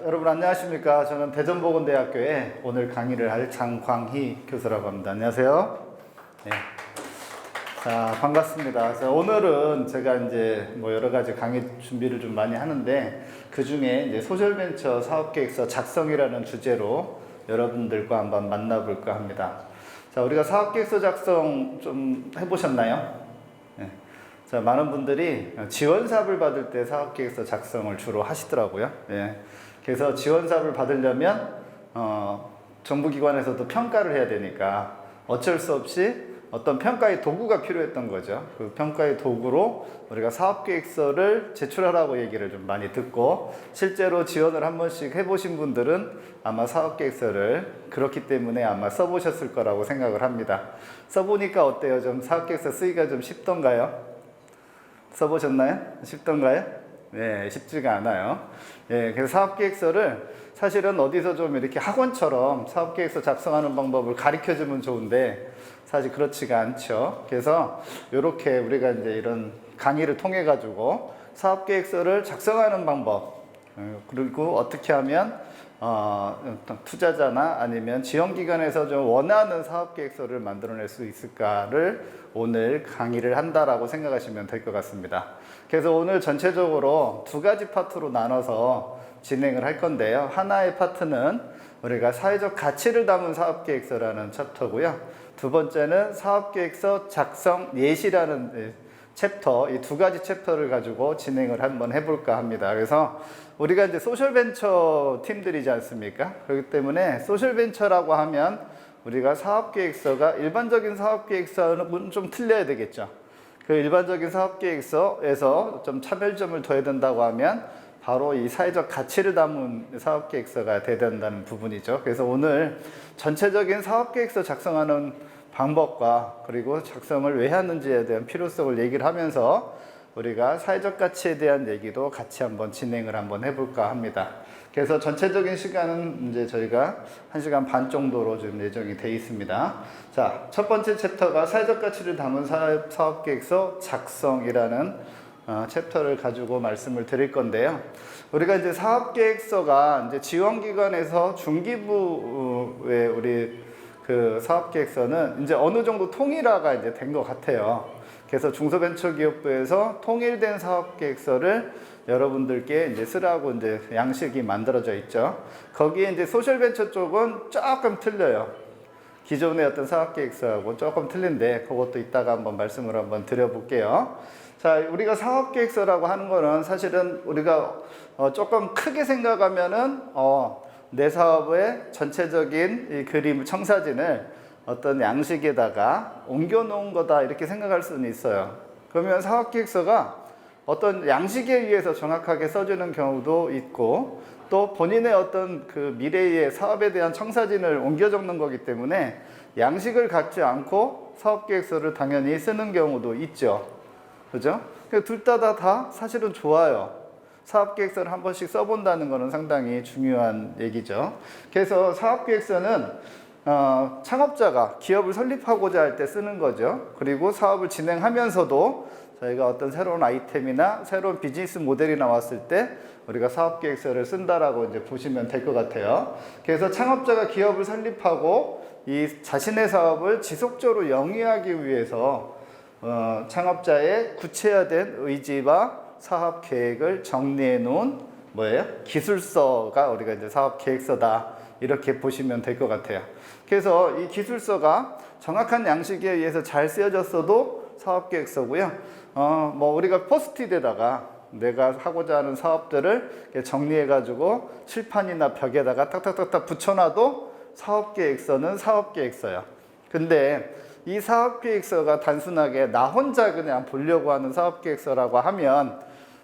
여러분 안녕하십니까? 저는 대전보건대학교에 오늘 강의를 할 장광희 교수라고 합니다. 안녕하세요. 네. 자, 반갑습니다. 자, 오늘은 제가 이제 여러 가지 강의 준비를 좀 많이 하는데 그 중에 이제 소셜벤처 사업계획서 작성이라는 주제로 여러분들과 한번 만나볼까 합니다. 자, 우리가 사업계획서 작성 좀 해보셨나요? 네. 자, 많은 분들이 지원 사업을 받을 때 사업계획서 작성을 주로 하시더라고요. 예. 그래서 지원 사업을 받으려면 정부기관에서도 평가를 해야 되니까 어쩔 수 없이 어떤 평가의 도구가 필요했던 거죠. 그 평가의 도구로 우리가 사업계획서를 제출하라고 얘기를 좀 많이 듣고, 실제로 지원을 한 번씩 해보신 분들은 아마 사업계획서를 그렇기 때문에 아마 써보셨을 거라고 생각을 합니다. 써보니까 어때요? 좀 사업계획서 쓰기가 좀 쉽던가요? 써보셨나요? 쉽던가요? 네, 쉽지가 않아요. 예, 그래서 사업계획서를 사실은 어디서 좀 이렇게 학원처럼 사업계획서 작성하는 방법을 가르쳐 주면 좋은데 사실 그렇지가 않죠. 그래서 이렇게 우리가 이제 이런 강의를 통해 가지고 사업계획서를 작성하는 방법, 그리고 어떻게 하면 투자자나 아니면 지원기관에서 좀 원하는 사업계획서를 만들어낼 수 있을까를 오늘 강의를 한다라고 생각하시면 될 것 같습니다. 그래서 오늘 전체적으로 두 가지 파트로 나눠서 진행을 할 건데요. 하나의 파트는 우리가 사회적 가치를 담은 사업계획서라는 챕터고요. 두 번째는 사업계획서 작성 예시라는 챕터, 이 두 가지 챕터를 가지고 진행을 한번 해볼까 합니다. 그래서 우리가 이제 소셜벤처 팀들이지 않습니까? 그렇기 때문에 소셜벤처라고 하면 우리가 사업계획서가 일반적인 사업계획서는 좀 틀려야 되겠죠. 그 일반적인 사업계획서에서 좀 차별점을 둬야 된다고 하면 바로 이 사회적 가치를 담은 사업계획서가 돼야 된다는 부분이죠. 그래서 오늘 전체적인 사업계획서 작성하는 방법과 그리고 작성을 왜 하는지에 대한 필요성을 얘기를 하면서 우리가 사회적 가치에 대한 얘기도 같이 한번 진행을 한번 해볼까 합니다. 그래서 전체적인 시간은 이제 저희가 1시간 반 정도로 지금 예정이 되어 있습니다. 자, 첫 번째 챕터가 사회적 가치를 담은 사업계획서 작성이라는 챕터를 가지고 말씀을 드릴 건데요. 우리가 이제 사업계획서가 이제 지원기관에서 중기부의 우리 그 사업계획서는 이제 어느 정도 통일화가 이제 된 것 같아요. 그래서 중소벤처기업부에서 통일된 사업계획서를 여러분들께 이제 쓰라고 이제 양식이 만들어져 있죠. 거기에 이제 소셜벤처 쪽은 조금 틀려요. 기존의 어떤 사업계획서하고 조금 틀린데 그것도 이따가 한번 말씀을 한번 드려볼게요. 자, 우리가 사업계획서라고 하는 거는 사실은 우리가 조금 크게 생각하면은 내 사업의 전체적인 이 그림 청사진을 어떤 양식에다가 옮겨 놓은 거다 이렇게 생각할 수는 있어요. 그러면 사업계획서가 어떤 양식에 의해서 정확하게 써지는 경우도 있고, 또 본인의 어떤 그 미래의 사업에 대한 청사진을 옮겨 적는 거기 때문에 양식을 갖지 않고 사업계획서를 당연히 쓰는 경우도 있죠. 그죠? 둘 다 사실은 좋아요. 사업계획서를 한 번씩 써본다는 것은 상당히 중요한 얘기죠. 그래서 사업계획서는 창업자가 기업을 설립하고자 할 때 쓰는 거죠. 그리고 사업을 진행하면서도 저희가 어떤 새로운 아이템이나 새로운 비즈니스 모델이 나왔을 때 우리가 사업계획서를 쓴다라고 이제 보시면 될 것 같아요. 그래서 창업자가 기업을 설립하고 이 자신의 사업을 지속적으로 영위하기 위해서 창업자의 구체화된 의지와 사업 계획을 정리해 놓은 뭐예요? 기술서가 우리가 이제 사업 계획서다 이렇게 보시면 될 것 같아요. 그래서 이 기술서가 정확한 양식에 의해서 잘 쓰여졌어도 사업 계획서고요. 우리가 포스트잇에다가 내가 하고자 하는 사업들을 정리해 가지고 칠판이나 벽에다가 탁탁탁탁 붙여놔도 사업 계획서는 사업 계획서예요. 근데 이 사업계획서가 단순하게 나 혼자 그냥 보려고 하는 사업계획서라고 하면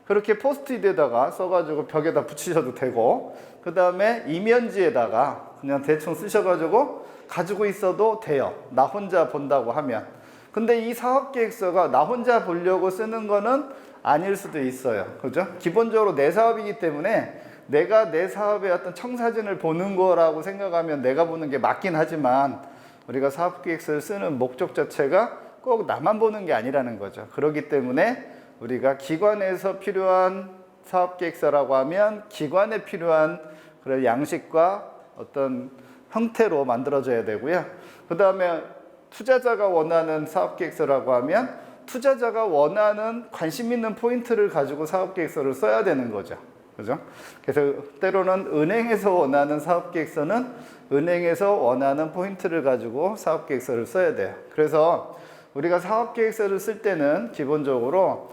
그렇게 포스트잇에다가 써가지고 벽에다 붙이셔도 되고, 그 다음에 이면지에다가 그냥 대충 쓰셔가지고 가지고 있어도 돼요. 나 혼자 본다고 하면. 근데 이 사업계획서가 나 혼자 보려고 쓰는 거는 아닐 수도 있어요. 그죠? 기본적으로 내 사업이기 때문에 내가 내 사업의 어떤 청사진을 보는 거라고 생각하면 내가 보는 게 맞긴 하지만 우리가 사업계획서를 쓰는 목적 자체가 꼭 나만 보는 게 아니라는 거죠. 그렇기 때문에 우리가 기관에서 필요한 사업계획서라고 하면 기관에 필요한 그런 양식과 어떤 형태로 만들어져야 되고요. 그 다음에 투자자가 원하는 사업계획서라고 하면 투자자가 원하는 관심 있는 포인트를 가지고 사업계획서를 써야 되는 거죠. 그죠? 그래서 때로는 은행에서 원하는 사업계획서는 은행에서 원하는 포인트를 가지고 사업계획서를 써야 돼요. 그래서 우리가 사업계획서를 쓸 때는 기본적으로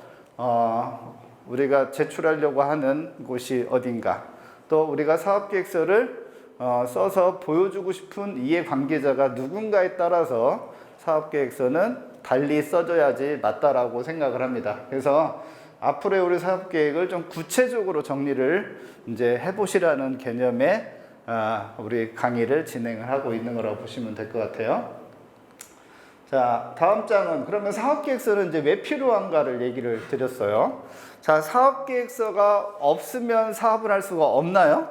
우리가 제출하려고 하는 곳이 어딘가, 또 우리가 사업계획서를 써서 보여주고 싶은 이해관계자가 누군가에 따라서 사업계획서는 달리 써줘야지 맞다라고 생각을 합니다. 그래서 앞으로의 우리 사업계획을 좀 구체적으로 정리를 이제 해보시라는 개념의 우리 강의를 진행을 하고 있는 거라고 보시면 될 것 같아요. 자, 다음 장은 그러면 사업계획서는 이제 왜 필요한가를 얘기를 드렸어요. 자, 사업계획서가 없으면 사업을 할 수가 없나요?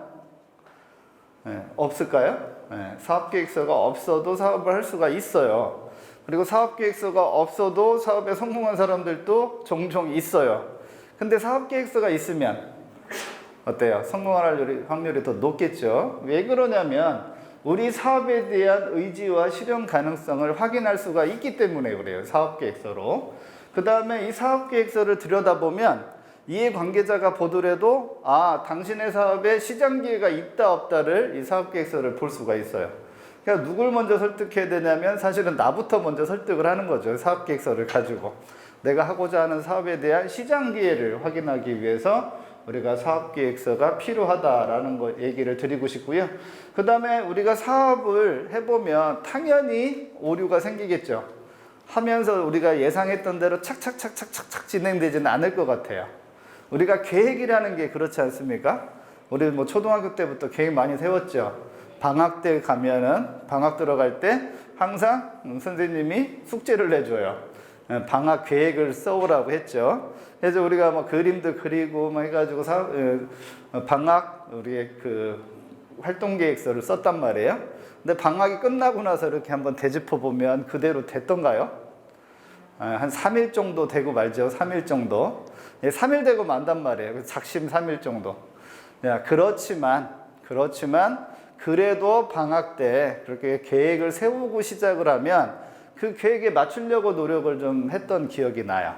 네, 없을까요? 네, 사업계획서가 없어도 사업을 할 수가 있어요. 그리고 사업계획서가 없어도 사업에 성공한 사람들도 종종 있어요. 근데 사업계획서가 있으면 어때요? 성공할 확률이 더 높겠죠. 왜 그러냐면 우리 사업에 대한 의지와 실현 가능성을 확인할 수가 있기 때문에 그래요. 사업계획서로. 그 다음에 이 사업계획서를 들여다보면 이해관계자가 보더라도 당신의 사업에 시장 기회가 있다 없다를 이 사업계획서를 볼 수가 있어요. 그러니까 누굴 먼저 설득해야 되냐면 사실은 나부터 먼저 설득을 하는 거죠. 사업계획서를 가지고. 내가 하고자 하는 사업에 대한 시장 기회를 확인하기 위해서 우리가 사업계획서가 필요하다라는 거 얘기를 드리고 싶고요. 그 다음에 우리가 사업을 해보면 당연히 오류가 생기겠죠. 하면서 우리가 예상했던 대로 착착착착착착 진행되지는 않을 것 같아요. 우리가 계획이라는 게 그렇지 않습니까? 우리 뭐 초등학교 때부터 계획 많이 세웠죠. 방학 때 가면은 방학 들어갈 때 항상 선생님이 숙제를 내줘요. 방학 계획을 써오라고 했죠. 그래서 우리가 뭐 그림도 그리고 막 해가지고 방학 우리의 그 활동 계획서를 썼단 말이에요. 근데 방학이 끝나고 나서 이렇게 한번 되짚어 보면 그대로 됐던가요? 한 3일 정도 되고 말죠. 3일 정도. 3일 되고 만단 말이에요. 작심 3일 정도. 그렇지만 그래도 방학 때 그렇게 계획을 세우고 시작을 하면 그 계획에 맞추려고 노력을 좀 했던 기억이 나요.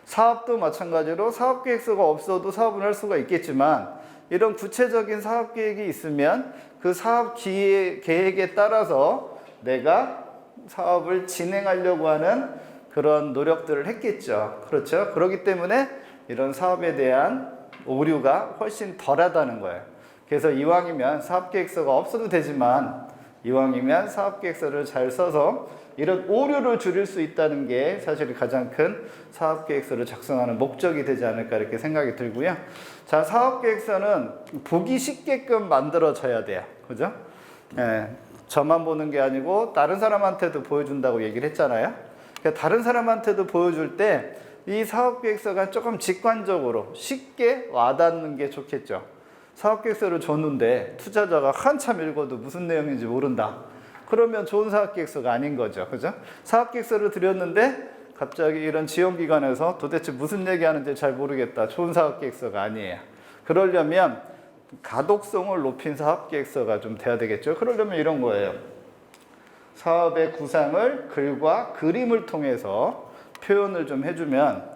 사업도 마찬가지로 사업계획서가 없어도 사업을 할 수가 있겠지만 이런 구체적인 사업계획이 있으면 그 사업 계획에 따라서 내가 사업을 진행하려고 하는 그런 노력들을 했겠죠. 그렇죠? 그렇기 때문에 이런 사업에 대한 오류가 훨씬 덜하다는 거예요. 그래서 이왕이면 사업계획서가 없어도 되지만 이왕이면 사업계획서를 잘 써서 이런 오류를 줄일 수 있다는 게 사실 가장 큰 사업계획서를 작성하는 목적이 되지 않을까 이렇게 생각이 들고요. 자, 사업계획서는 보기 쉽게끔 만들어져야 돼요. 그죠? 저만 보는 게 아니고 다른 사람한테도 보여준다고 얘기를 했잖아요. 그러니까 다른 사람한테도 보여줄 때 이 사업계획서가 조금 직관적으로 쉽게 와닿는 게 좋겠죠. 사업계획서를 줬는데 투자자가 한참 읽어도 무슨 내용인지 모른다. 그러면 좋은 사업계획서가 아닌 거죠. 그죠? 사업계획서를 드렸는데 갑자기 이런 지원기관에서 도대체 무슨 얘기하는지 잘 모르겠다. 좋은 사업계획서가 아니에요. 그러려면 가독성을 높인 사업계획서가 좀 돼야 되겠죠. 그러려면 이런 거예요. 사업의 구상을 글과 그림을 통해서 표현을 좀 해주면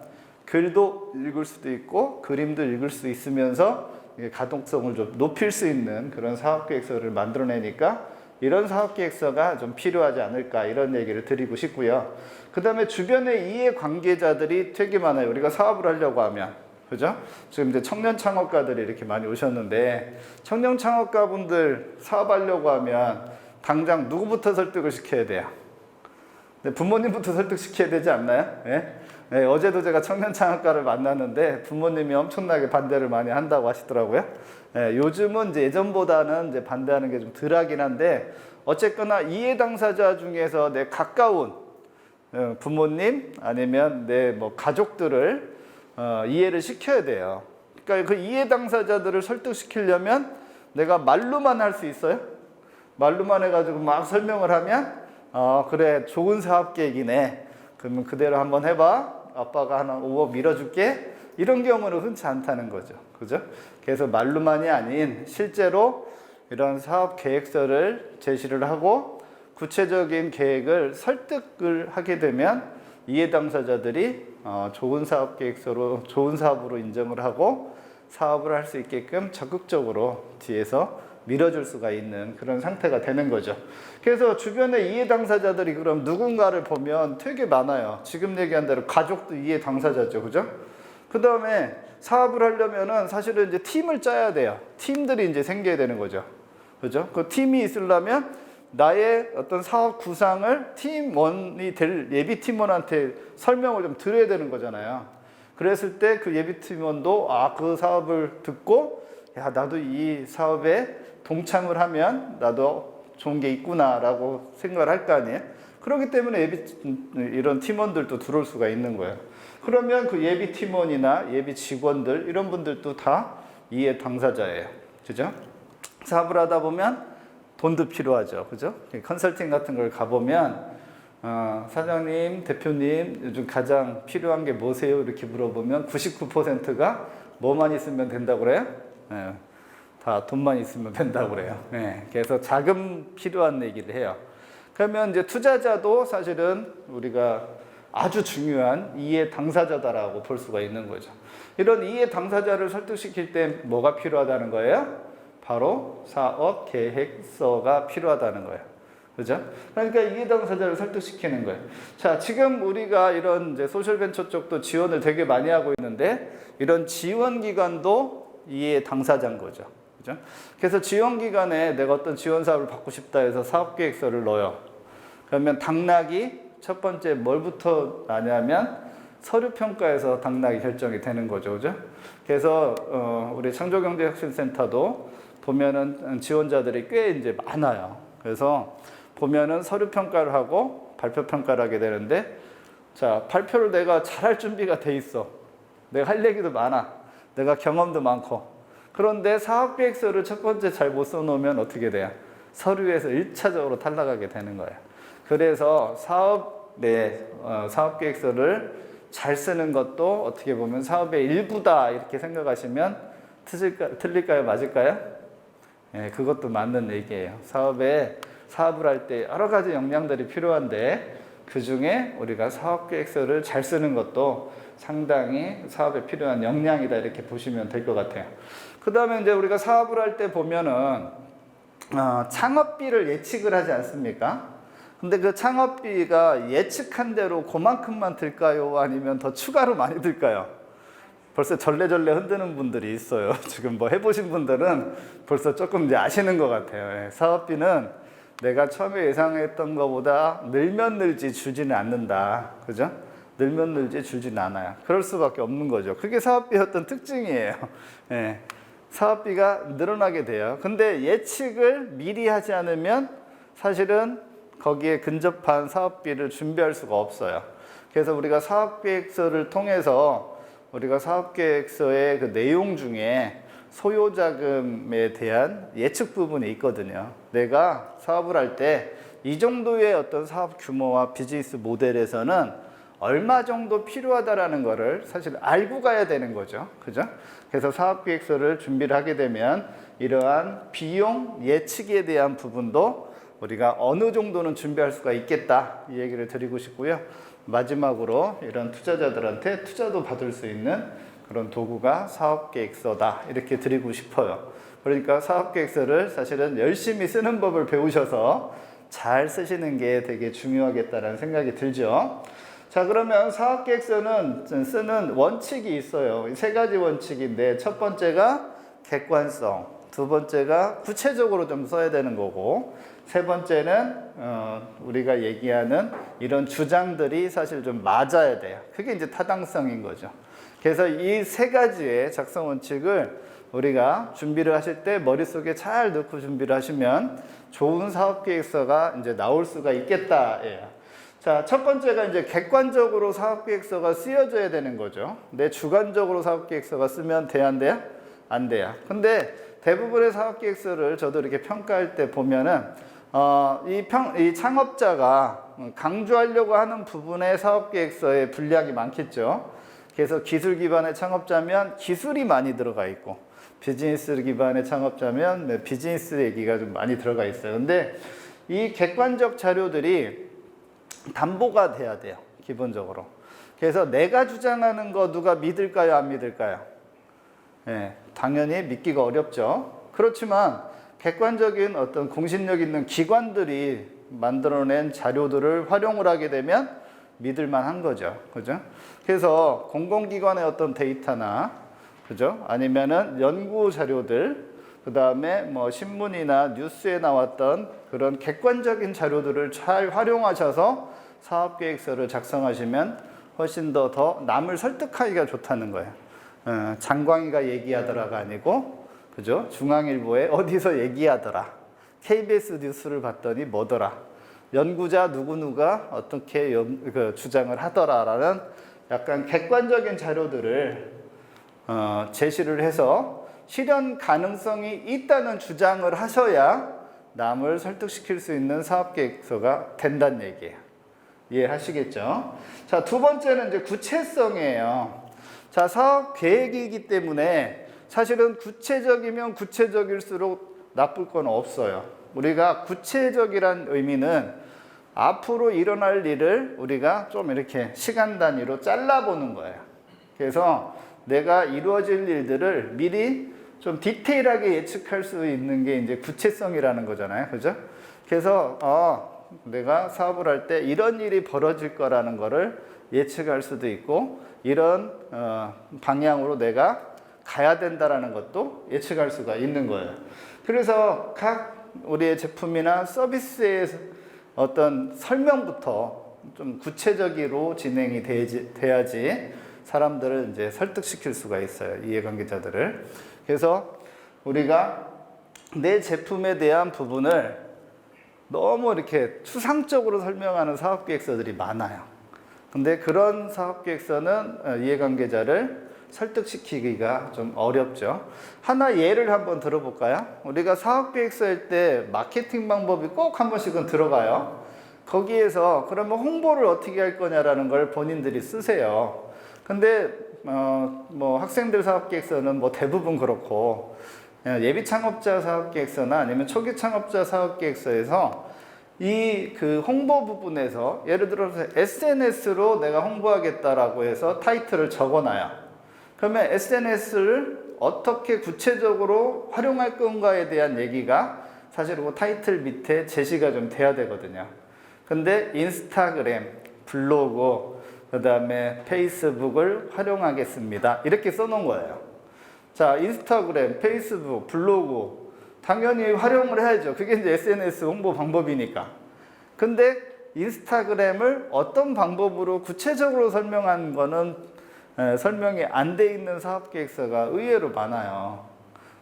글도 읽을 수도 있고 그림도 읽을 수 있으면서 가독성을 좀 높일 수 있는 그런 사업계획서를 만들어내니까 이런 사업계획서가 좀 필요하지 않을까 이런 얘기를 드리고 싶고요. 그 다음에 주변의 이해관계자들이 되게 많아요. 우리가 사업을 하려고 하면. 그죠? 지금 이제 청년 창업가들이 이렇게 많이 오셨는데 청년 창업가분들 사업하려고 하면 당장 누구부터 설득을 시켜야 돼요? 부모님부터 설득시켜야 되지 않나요? 네, 어제도 제가 청년 창업가를 만났는데 부모님이 엄청나게 반대를 많이 한다고 하시더라고요. 요즘은 이제 예전보다는 이제 반대하는 게 좀 덜하긴 한데 어쨌거나 이해 당사자 중에서 내 가까운 부모님 아니면 내 뭐 가족들을 이해를 시켜야 돼요. 그러니까 그 이해 당사자들을 설득시키려면 내가 말로만 할 수 있어요? 말로만 해가지고 막 설명을 하면 그래 좋은 사업 계획이네. 그러면 그대로 한번 해봐. 아빠가 하나 5억 밀어줄게. 이런 경우는 흔치 않다는 거죠. 그죠? 그래서 말로만이 아닌 실제로 이런 사업 계획서를 제시를 하고 구체적인 계획을 설득을 하게 되면 이해 당사자들이 좋은 사업 계획서로 좋은 사업으로 인정을 하고 사업을 할 수 있게끔 적극적으로 뒤에서 밀어줄 수가 있는 그런 상태가 되는 거죠. 그래서 주변에 이해 당사자들이 그럼 누군가를 보면 되게 많아요. 지금 얘기한 대로 가족도 이해 당사자죠, 그죠? 그 다음에 사업을 하려면은 사실은 이제 팀을 짜야 돼요. 팀들이 이제 생겨야 되는 거죠, 그죠? 그 팀이 있으려면 나의 어떤 사업 구상을 팀원이 될 예비 팀원한테 설명을 좀 드려야 되는 거잖아요. 그랬을 때 그 예비 팀원도 그 사업을 듣고 야, 나도 이 사업에 동참을 하면 나도 좋은 게 있구나라고 생각을 할 거 아니에요. 그렇기 때문에 이런 팀원들도 들어올 수가 있는 거예요. 그러면 그 예비 팀원이나 예비 직원들 이런 분들도 다 이해 당사자예요. 그죠? 사업을 하다 보면 돈도 필요하죠. 그죠? 컨설팅 같은 걸 가보면 사장님, 대표님 요즘 가장 필요한 게 뭐세요? 이렇게 물어보면 99%가 뭐만 있으면 된다고 그래요? 네, 다 돈만 있으면 된다고 그래요. 네, 그래서 자금 필요한 얘기를 해요. 그러면 이제 투자자도 사실은 우리가 아주 중요한 이해 당사자다라고 볼 수가 있는 거죠. 이런 이해 당사자를 설득시킬 때 뭐가 필요하다는 거예요? 바로 사업 계획서가 필요하다는 거예요. 그죠? 그러니까 이해 당사자를 설득시키는 거예요. 자, 지금 우리가 이런 이제 소셜벤처 쪽도 지원을 되게 많이 하고 있는데 이런 지원 기관도 이해 당사자인 거죠. 그죠? 그래서 지원 기관에 내가 어떤 지원 사업을 받고 싶다 해서 사업 계획서를 넣어요. 그러면 당락이 첫 번째 뭘부터 나냐면 서류 평가에서 당락이 결정이 되는 거죠. 그죠? 그래서 우리 창조경제혁신센터도 보면은 지원자들이 꽤 이제 많아요. 그래서 보면은 서류 평가를 하고 발표 평가를 하게 되는데, 자, 발표를 내가 잘할 준비가 돼 있어. 내가 할 얘기도 많아. 내가 경험도 많고. 그런데 사업 계획서를 첫 번째 잘 못 써놓으면 어떻게 돼요? 서류에서 1차적으로 탈락하게 되는 거예요. 그래서 사업 계획서를 잘 쓰는 것도 어떻게 보면 사업의 일부다 이렇게 생각하시면 틀릴까요? 맞을까요? 네, 그것도 맞는 얘기예요. 사업을 할 때 여러 가지 역량들이 필요한데 그 중에 우리가 사업 계획서를 잘 쓰는 것도 상당히 사업에 필요한 역량이다 이렇게 보시면 될 것 같아요. 그 다음에 이제 우리가 사업을 할 때 보면은 창업비를 예측을 하지 않습니까? 근데 그 창업비가 예측한 대로 그만큼만 들까요? 아니면 더 추가로 많이 들까요? 벌써 절레절레 흔드는 분들이 있어요. 지금 뭐 해보신 분들은 벌써 조금 이제 아시는 것 같아요. 사업비는 내가 처음에 예상했던 것보다 늘면 늘지 줄지는 않는다. 그죠? 늘면 늘지 줄지는 않아요. 그럴 수밖에 없는 거죠. 그게 사업비의 어떤 특징이에요. 예. 사업비가 늘어나게 돼요. 근데 예측을 미리 하지 않으면 사실은 거기에 근접한 사업비를 준비할 수가 없어요. 그래서 우리가 사업계획서를 통해서 우리가 사업계획서의 그 내용 중에 소요자금에 대한 예측 부분이 있거든요. 내가 사업을 할 때 이 정도의 어떤 사업 규모와 비즈니스 모델에서는 얼마 정도 필요하다라는 거를 사실 알고 가야 되는 거죠. 그죠? 그래서 사업계획서를 준비를 하게 되면 이러한 비용 예측에 대한 부분도 우리가 어느 정도는 준비할 수가 있겠다 이 얘기를 드리고 싶고요. 마지막으로 이런 투자자들한테 투자도 받을 수 있는 그런 도구가 사업계획서다 이렇게 드리고 싶어요. 그러니까 사업계획서를 사실은 열심히 쓰는 법을 배우셔서 잘 쓰시는 게 되게 중요하겠다라는 생각이 들죠. 자, 그러면 사업계획서는 쓰는 원칙이 있어요. 세 가지 원칙인데 첫 번째가 객관성, 두 번째가 구체적으로 좀 써야 되는 거고, 세 번째는 우리가 얘기하는 이런 주장들이 사실 좀 맞아야 돼요. 그게 이제 타당성인 거죠. 그래서 이 세 가지의 작성 원칙을 우리가 준비를 하실 때 머릿속에 잘 넣고 준비를 하시면 좋은 사업계획서가 이제 나올 수가 있겠다예요. 자, 첫 번째가 이제 객관적으로 사업계획서가 쓰여져야 되는 거죠. 내 주관적으로 사업계획서가 쓰면 돼야 안 돼요? 안 돼요. 근데 대부분의 사업계획서를 저도 이렇게 평가할 때 보면은 이 창업자가 강조하려고 하는 부분의 사업계획서에 분량이 많겠죠. 그래서 기술 기반의 창업자면 기술이 많이 들어가 있고, 비즈니스 기반의 창업자면 비즈니스 얘기가 좀 많이 들어가 있어요. 근데 이 객관적 자료들이 담보가 돼야 돼요. 기본적으로. 그래서 내가 주장하는 거 누가 믿을까요? 안 믿을까요? 예, 당연히 믿기가 어렵죠. 그렇지만 객관적인 어떤 공신력 있는 기관들이 만들어낸 자료들을 활용을 하게 되면 믿을 만한 거죠. 그죠? 그래서 공공기관의 어떤 데이터나, 그죠? 아니면은 연구 자료들, 그 다음에 뭐 신문이나 뉴스에 나왔던 그런 객관적인 자료들을 잘 활용하셔서 사업계획서를 작성하시면 훨씬 더 남을 설득하기가 좋다는 거예요. 장광희가 얘기하더라가 아니고, 그죠? 중앙일보에 어디서 얘기하더라. KBS 뉴스를 봤더니 뭐더라. 연구자 누구누가 어떻게 주장을 하더라라는 약간 객관적인 자료들을 제시를 해서 실현 가능성이 있다는 주장을 하셔야 남을 설득시킬 수 있는 사업계획서가 된다는 얘기예요. 이해하시겠죠? 자, 두 번째는 이제 구체성이에요. 자, 사업 계획이기 때문에 사실은 구체적이면 구체적일수록 나쁠 건 없어요. 우리가 구체적이란 의미는 앞으로 일어날 일을 우리가 좀 이렇게 시간 단위로 잘라보는 거예요. 그래서 내가 이루어질 일들을 미리 좀 디테일하게 예측할 수 있는 게 이제 구체성이라는 거잖아요. 그죠? 그래서 내가 사업을 할 때 이런 일이 벌어질 거라는 거를 예측할 수도 있고, 이런 방향으로 내가 가야 된다라는 것도 예측할 수가 있는 거예요. 그래서 각 우리의 제품이나 서비스의 어떤 설명부터 좀 구체적으로 진행이 돼야지 사람들을 이제 설득시킬 수가 있어요. 이해관계자들을. 그래서 우리가 내 제품에 대한 부분을 너무 이렇게 추상적으로 설명하는 사업계획서들이 많아요. 근데 그런 사업계획서는 이해관계자를 설득시키기가 좀 어렵죠. 하나 예를 한번 들어볼까요? 우리가 사업계획서일 때 마케팅 방법이 꼭 한 번씩은 들어가요. 거기에서 그러면 홍보를 어떻게 할 거냐라는 걸 본인들이 쓰세요. 근데 뭐 학생들 사업계획서는 뭐 대부분 그렇고, 예비 창업자 사업계획서나 아니면 초기 창업자 사업계획서에서 이 그 홍보 부분에서 예를 들어서 SNS로 내가 홍보하겠다라고 해서 타이틀을 적어놔요. 그러면 SNS를 어떻게 구체적으로 활용할 건가에 대한 얘기가 사실 그 타이틀 밑에 제시가 좀 돼야 되거든요. 근데 인스타그램, 블로그, 그 다음에 페이스북을 활용하겠습니다. 이렇게 써놓은 거예요. 자, 인스타그램, 페이스북, 블로그 당연히 활용을 해야죠. 그게 이제 SNS 홍보 방법이니까. 근데 인스타그램을 어떤 방법으로 구체적으로 설명한 거는 설명이 안 돼 있는 사업계획서가 의외로 많아요.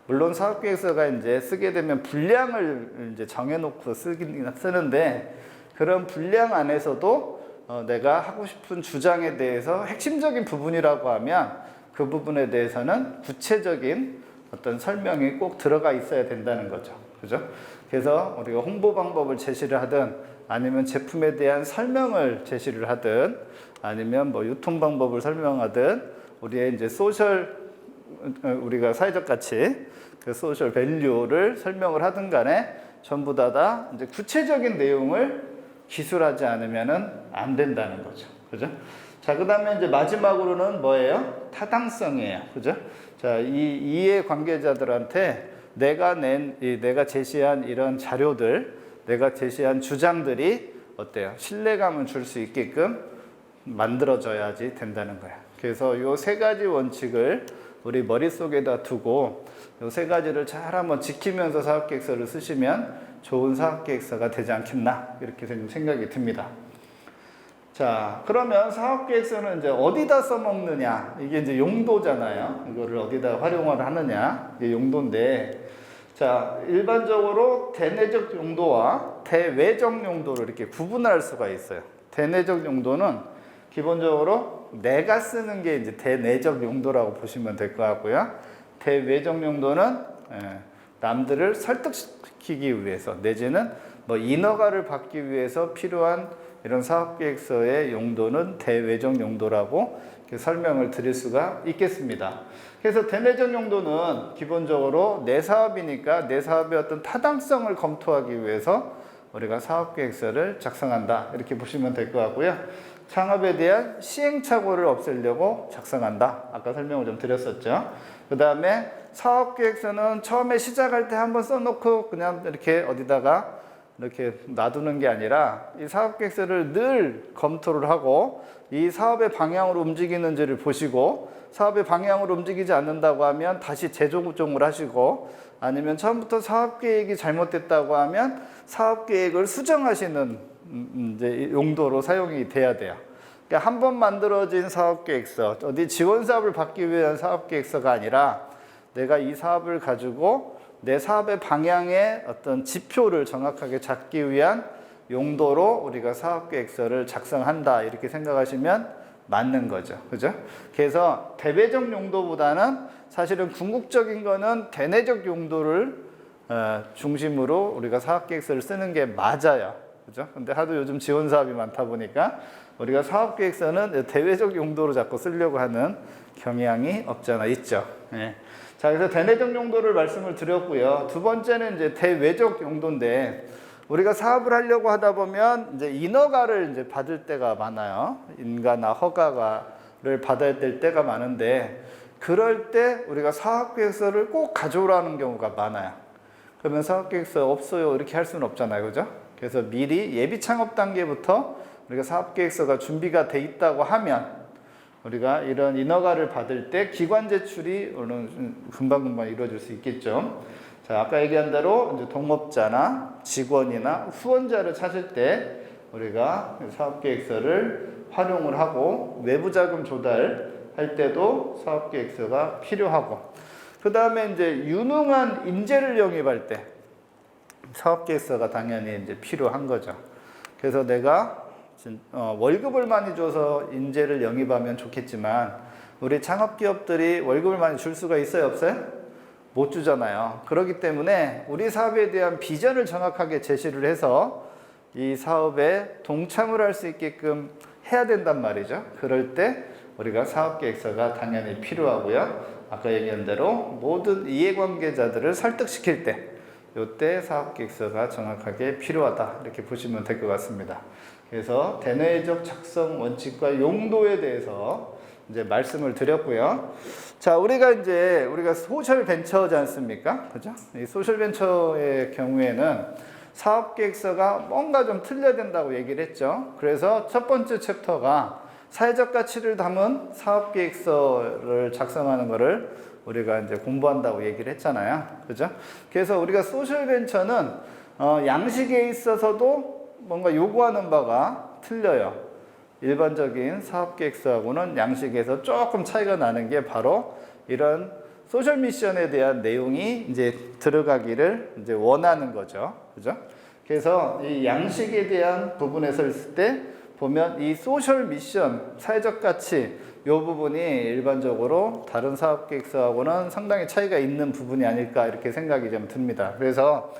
물론 사업계획서가 이제 쓰게 되면 분량을 이제 정해놓고 쓰는데, 그런 분량 안에서도 내가 하고 싶은 주장에 대해서 핵심적인 부분이라고 하면 그 부분에 대해서는 구체적인 어떤 설명이 꼭 들어가 있어야 된다는 거죠. 그죠? 그래서 우리가 홍보 방법을 제시를 하든, 아니면 제품에 대한 설명을 제시를 하든, 아니면 뭐 유통 방법을 설명하든, 우리의 이제 우리가 사회적 가치, 그 소셜 밸류를 설명을 하든 간에 전부 다 이제 구체적인 내용을 기술하지 않으면은 안 된다는 거죠. 그죠? 자, 그 다음에 이제 마지막으로는 뭐예요? 타당성이에요. 그죠? 자, 이 이해 관계자들한테 내가 제시한 이런 자료들, 내가 제시한 주장들이 어때요? 신뢰감을 줄 수 있게끔 만들어져야지 된다는 거예요. 그래서 이 세 가지 원칙을 우리 머릿속에다 두고 이 세 가지를 잘 한번 지키면서 사업계획서를 쓰시면 좋은 사업계획서가 되지 않겠나, 이렇게 생각이 듭니다. 자, 그러면 사업계획서는 이제 어디다 써먹느냐, 이게 이제 용도잖아요. 이거를 어디다 활용을 하느냐, 이게 용도인데, 자, 일반적으로 대내적 용도와 대외적 용도를 이렇게 구분할 수가 있어요. 대내적 용도는 기본적으로 내가 쓰는 게 이제 대내적 용도라고 보시면 될 것 같고요. 대외적 용도는 남들을 설득시키기 위해서, 내지는 뭐 인허가를 받기 위해서 필요한 이런 사업계획서의 용도는 대외적 용도라고 이렇게 설명을 드릴 수가 있겠습니다. 그래서 대내적 용도는 기본적으로 내 사업이니까 내 사업의 어떤 타당성을 검토하기 위해서 우리가 사업계획서를 작성한다, 이렇게 보시면 될 것 같고요. 창업에 대한 시행착오를 없애려고 작성한다, 아까 설명을 좀 드렸었죠. 그 다음에 사업계획서는 처음에 시작할 때 한번 써놓고 그냥 이렇게 어디다가 이렇게 놔두는 게 아니라 이 사업계획서를 늘 검토를 하고 이 사업의 방향으로 움직이는지를 보시고, 사업의 방향으로 움직이지 않는다고 하면 다시 재조정을 하시고, 아니면 처음부터 사업계획이 잘못됐다고 하면 사업계획을 수정하시는 이제 용도로 사용이 돼야 돼요. 그러니까 한 번 만들어진 사업계획서, 어디 지원 사업을 받기 위한 사업계획서가 아니라 내가 이 사업을 가지고 내 사업의 방향의 어떤 지표를 정확하게 잡기 위한 용도로 우리가 사업계획서를 작성한다, 이렇게 생각하시면 맞는 거죠. 그죠? 그래서 대외적 용도보다는 사실은 궁극적인 거는 대내적 용도를 중심으로 우리가 사업계획서를 쓰는 게 맞아요. 그죠? 근데 하도 요즘 지원 사업이 많다 보니까 우리가 사업계획서는 대외적 용도로 자꾸 쓰려고 하는 경향이 없잖아 있죠. 예. 자, 그래서 대내적 용도를 말씀을 드렸고요. 두 번째는 이제 대외적 용도인데, 우리가 사업을 하려고 하다 보면 이제 인허가를 이제 받을 때가 많아요. 인가나 허가를 받아야 될 때가 많은데, 그럴 때 우리가 사업계획서를 꼭 가져오라는 경우가 많아요. 그러면 사업계획서 없어요, 이렇게 할 수는 없잖아요. 그죠? 그래서 미리 예비 창업 단계부터 우리가 사업계획서가 준비가 돼 있다고 하면 우리가 이런 인허가를 받을 때 기관 제출이 금방금방 이루어질 수 있겠죠. 자, 아까 얘기한 대로 이제 동업자나 직원이나 후원자를 찾을 때 우리가 사업계획서를 활용을 하고, 외부 자금 조달할 때도 사업계획서가 필요하고, 그 다음에 이제 유능한 인재를 영입할 때 사업계획서가 당연히 이제 필요한 거죠. 그래서 내가 월급을 많이 줘서 인재를 영입하면 좋겠지만 우리 창업기업들이 월급을 많이 줄 수가 있어요, 없어요? 못 주잖아요. 그렇기 때문에 우리 사업에 대한 비전을 정확하게 제시를 해서 이 사업에 동참을 할 수 있게끔 해야 된단 말이죠. 그럴 때 우리가 사업계획서가 당연히 필요하고요. 아까 얘기한 대로 모든 이해관계자들을 설득시킬 때, 이때 사업계획서가 정확하게 필요하다, 이렇게 보시면 될 것 같습니다. 그래서 대내적 작성 원칙과 용도에 대해서 이제 말씀을 드렸고요. 자, 우리가 소셜 벤처지 않습니까? 그죠? 이 소셜 벤처의 경우에는 사업계획서가 뭔가 좀 틀려야 된다고 얘기를 했죠. 그래서 첫 번째 챕터가 사회적 가치를 담은 사업계획서를 작성하는 거를 우리가 이제 공부한다고 얘기를 했잖아요. 그죠? 그래서 우리가 소셜 벤처는 양식에 있어서도 뭔가 요구하는 바가 틀려요. 일반적인 사업계획서하고는 양식에서 조금 차이가 나는 게 바로 이런 소셜 미션에 대한 내용이 이제 들어가기를 이제 원하는 거죠. 그죠? 그래서 이 양식에 대한 부분에서 있을 때 보면 이 소셜 미션, 사회적 가치, 이 부분이 일반적으로 다른 사업계획서하고는 상당히 차이가 있는 부분이 아닐까, 이렇게 생각이 좀 듭니다. 그래서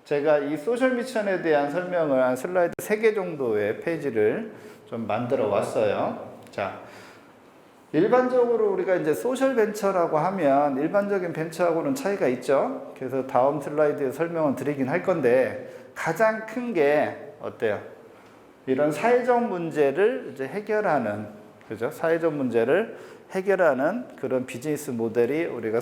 제가 이 소셜 미션에 대한 설명을 한 슬라이드 3개 정도의 페이지를 좀 만들어 왔어요. 자, 일반적으로 우리가 이제 소셜 벤처라고 하면 일반적인 벤처하고는 차이가 있죠. 그래서 다음 슬라이드에 설명을 드리긴 할 건데, 가장 큰 게 어때요? 이런 사회적 문제를 이제 해결하는, 그죠? 사회적 문제를 해결하는 그런 비즈니스 모델이 우리가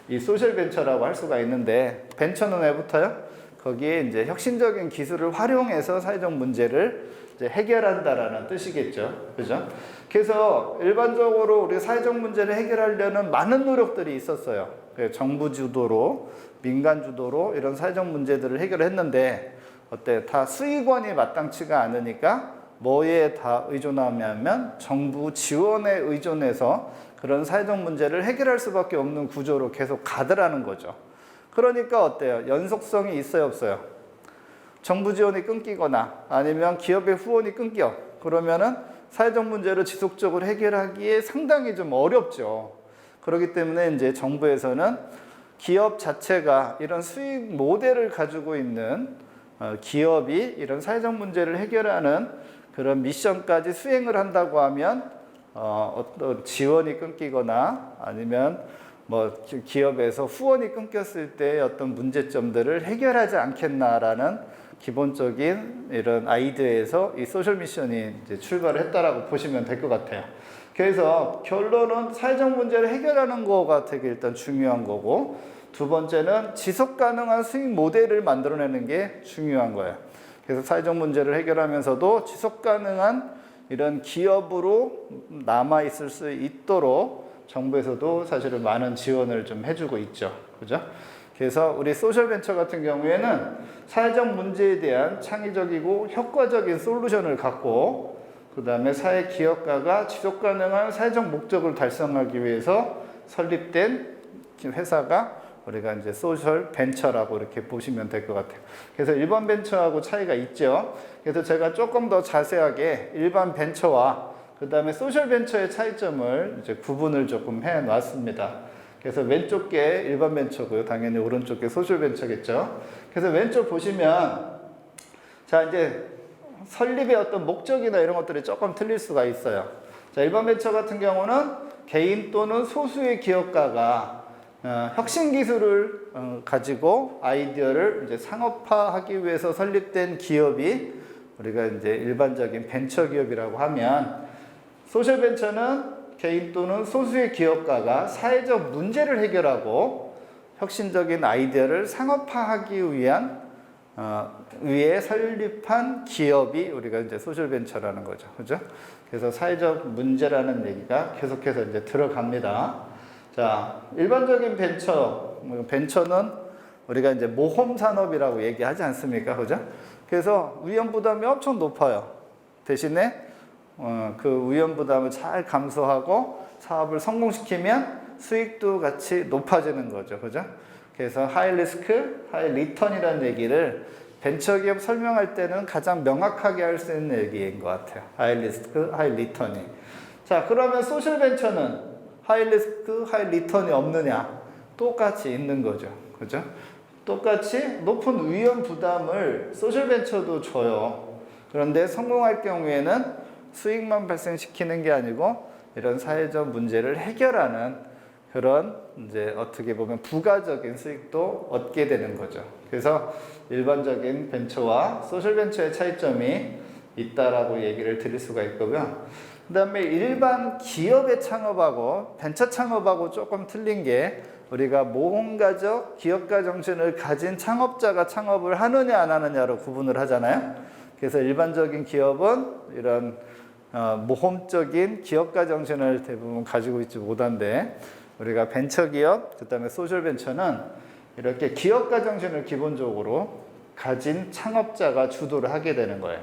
이 소셜 벤처라고 할 수가 있는데, 벤처는 왜 붙어요? 거기에 이제 혁신적인 기술을 활용해서 사회적 문제를 이제 해결한다라는 뜻이겠죠. 그죠? 그래서 일반적으로 우리 사회적 문제를 해결하려는 많은 노력들이 있었어요. 정부 주도로, 민간 주도로 이런 사회적 문제들을 해결했는데, 어때? 다 수익원이 마땅치가 않으니까 뭐에 다 의존하냐면 정부 지원에 의존해서 그런 사회적 문제를 해결할 수밖에 없는 구조로 계속 가더라는 거죠. 그러니까 어때요? 연속성이 있어요, 없어요? 정부 지원이 끊기거나 아니면 기업의 후원이 끊겨. 그러면은 사회적 문제를 지속적으로 해결하기에 상당히 좀 어렵죠. 그렇기 때문에 이제 정부에서는 기업 자체가 이런 수익 모델을 가지고 있는 기업이 이런 사회적 문제를 해결하는 그런 미션까지 수행을 한다고 하면 어떤 지원이 끊기거나 아니면 뭐 기업에서 후원이 끊겼을 때 어떤 문제점들을 해결하지 않겠나라는 기본적인 이런 아이디어에서 이 소셜 미션이 이제 출발을 했다라고 보시면 될 것 같아요. 그래서 결론은 사회적 문제를 해결하는 거가 되게 일단 중요한 거고, 두 번째는 지속 가능한 수익 모델을 만들어내는 게 중요한 거예요. 그래서 사회적 문제를 해결하면서도 지속 가능한 이런 기업으로 남아 있을 수 있도록 정부에서도 사실은 많은 지원을 좀 해주고 있죠. 그죠? 그래서 우리 소셜벤처 같은 경우에는 사회적 문제에 대한 창의적이고 효과적인 솔루션을 갖고, 그 다음에 사회 기업가가 지속 가능한 사회적 목적을 달성하기 위해서 설립된 회사가 우리가 이제 소셜 벤처라고 이렇게 보시면 될 것 같아요. 그래서 일반 벤처하고 차이가 있죠. 그래서 제가 조금 더 자세하게 일반 벤처와 그 다음에 소셜 벤처의 차이점을 이제 구분을 조금 해 놨습니다. 그래서 왼쪽 게 일반 벤처고요. 당연히 오른쪽 게 소셜 벤처겠죠. 그래서 왼쪽 보시면, 자, 이제 설립의 어떤 목적이나 이런 것들이 조금 틀릴 수가 있어요. 자, 일반 벤처 같은 경우는 개인 또는 소수의 기업가가 혁신 기술을 가지고 아이디어를 이제 상업화하기 위해서 설립된 기업이 우리가 이제 일반적인 벤처 기업이라고 하면, 소셜 벤처는 개인 또는 소수의 기업가가 사회적 문제를 해결하고 혁신적인 아이디어를 상업화하기 위해 설립한 기업이 우리가 이제 소셜 벤처라는 거죠. 그죠? 그래서 사회적 문제라는 얘기가 계속해서 이제 들어갑니다. 자, 일반적인 벤처는 우리가 이제 모험 산업이라고 얘기하지 않습니까? 그죠? 그래서 위험 부담이 엄청 높아요. 대신에 그 위험 부담을 잘 감소하고 사업을 성공시키면 수익도 같이 높아지는 거죠. 그죠? 그래서 하이 리스크, 하이 리턴이라는 얘기를 벤처기업 설명할 때는 가장 명확하게 할 수 있는 얘기인 것 같아요. 하이 리스크, 하이 리턴이. 자, 그러면 소셜 벤처는 하이 리스크, 하이 리턴이 없느냐? 똑같이 있는 거죠. 그죠? 똑같이 높은 위험 부담을 소셜 벤처도 줘요. 그런데 성공할 경우에는 수익만 발생시키는 게 아니고 이런 사회적 문제를 해결하는 그런 이제 어떻게 보면 부가적인 수익도 얻게 되는 거죠. 그래서 일반적인 벤처와 소셜 벤처의 차이점이 있다라고 얘기를 드릴 수가 있고요. 그 다음에 일반 기업의 창업하고 벤처 창업하고 조금 틀린 게, 우리가 모험가적 기업가 정신을 가진 창업자가 창업을 하느냐 안 하느냐로 구분을 하잖아요. 그래서 일반적인 기업은 이런 모험적인 기업가 정신을 대부분 가지고 있지 못한데, 우리가 벤처기업, 그 다음에 소셜벤처는 이렇게 기업가 정신을 기본적으로 가진 창업자가 주도를 하게 되는 거예요.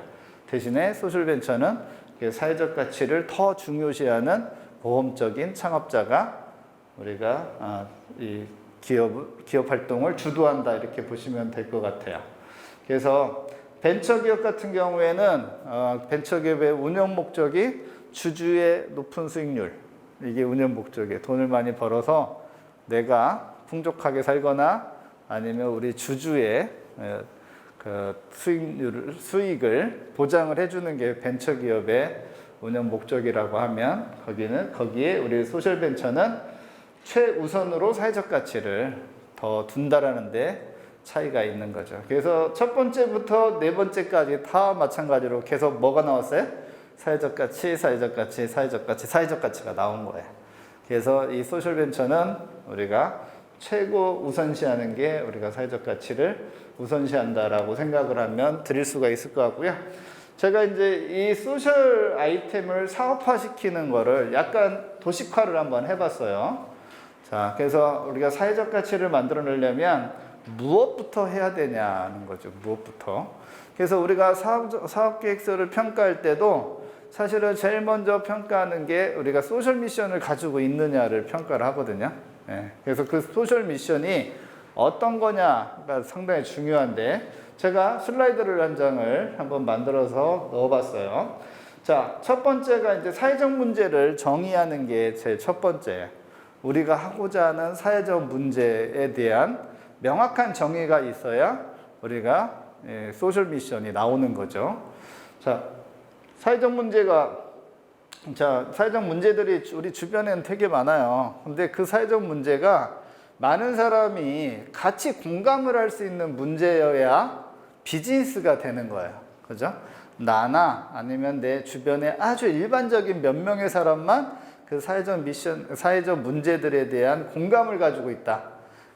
대신에 소셜벤처는 사회적 가치를 더 중요시하는 모험적인 창업자가 우리가 이 기업 활동을 주도한다, 이렇게 보시면 될 것 같아요. 그래서 벤처기업 같은 경우에는 벤처기업의 운영 목적이 주주의 높은 수익률, 이게 운영 목적이에요. 돈을 많이 벌어서 내가 풍족하게 살거나 아니면 우리 주주의 그 수익을 보장을 해주는 게 벤처기업의 운영 목적이라고 하면, 거기에 우리 소셜벤처는 최우선으로 사회적 가치를 더 둔다라는 데 차이가 있는 거죠. 그래서 첫 번째부터 네 번째까지 다 마찬가지로 계속 뭐가 나왔어요? 사회적 가치, 사회적 가치, 사회적 가치, 사회적 가치가 나온 거예요. 그래서 이 소셜 벤처는 우리가 최고 우선시하는 게 우리가 사회적 가치를 우선시한다라고 생각을 하면 드릴 수가 있을 것 같고요. 제가 이제 이 소셜 아이템을 사업화시키는 거를 약간 도식화를 한번 해봤어요. 자, 그래서 우리가 사회적 가치를 만들어내려면 무엇부터 해야 되냐는 거죠. 무엇부터. 그래서 우리가 사업계획서를 평가할 때도 사실은 제일 먼저 평가하는 게 우리가 소셜 미션을 가지고 있느냐를 평가를 하거든요. 그래서 그 소셜 미션이 어떤 거냐가 상당히 중요한데, 제가 슬라이드를 한 장을 한번 만들어서 넣어봤어요. 자, 첫 번째가 이제 사회적 문제를 정의하는 게 제일 첫 번째. 우리가 하고자 하는 사회적 문제에 대한 명확한 정의가 있어야 우리가 소셜 미션이 나오는 거죠. 자, 사회적 문제들이 우리 주변에는 되게 많아요. 근데 그 사회적 문제가 많은 사람이 같이 공감을 할 수 있는 문제여야 비즈니스가 되는 거예요. 그죠? 나나 아니면 내 주변에 아주 일반적인 몇 명의 사람만 그 사회적 문제들에 대한 공감을 가지고 있다.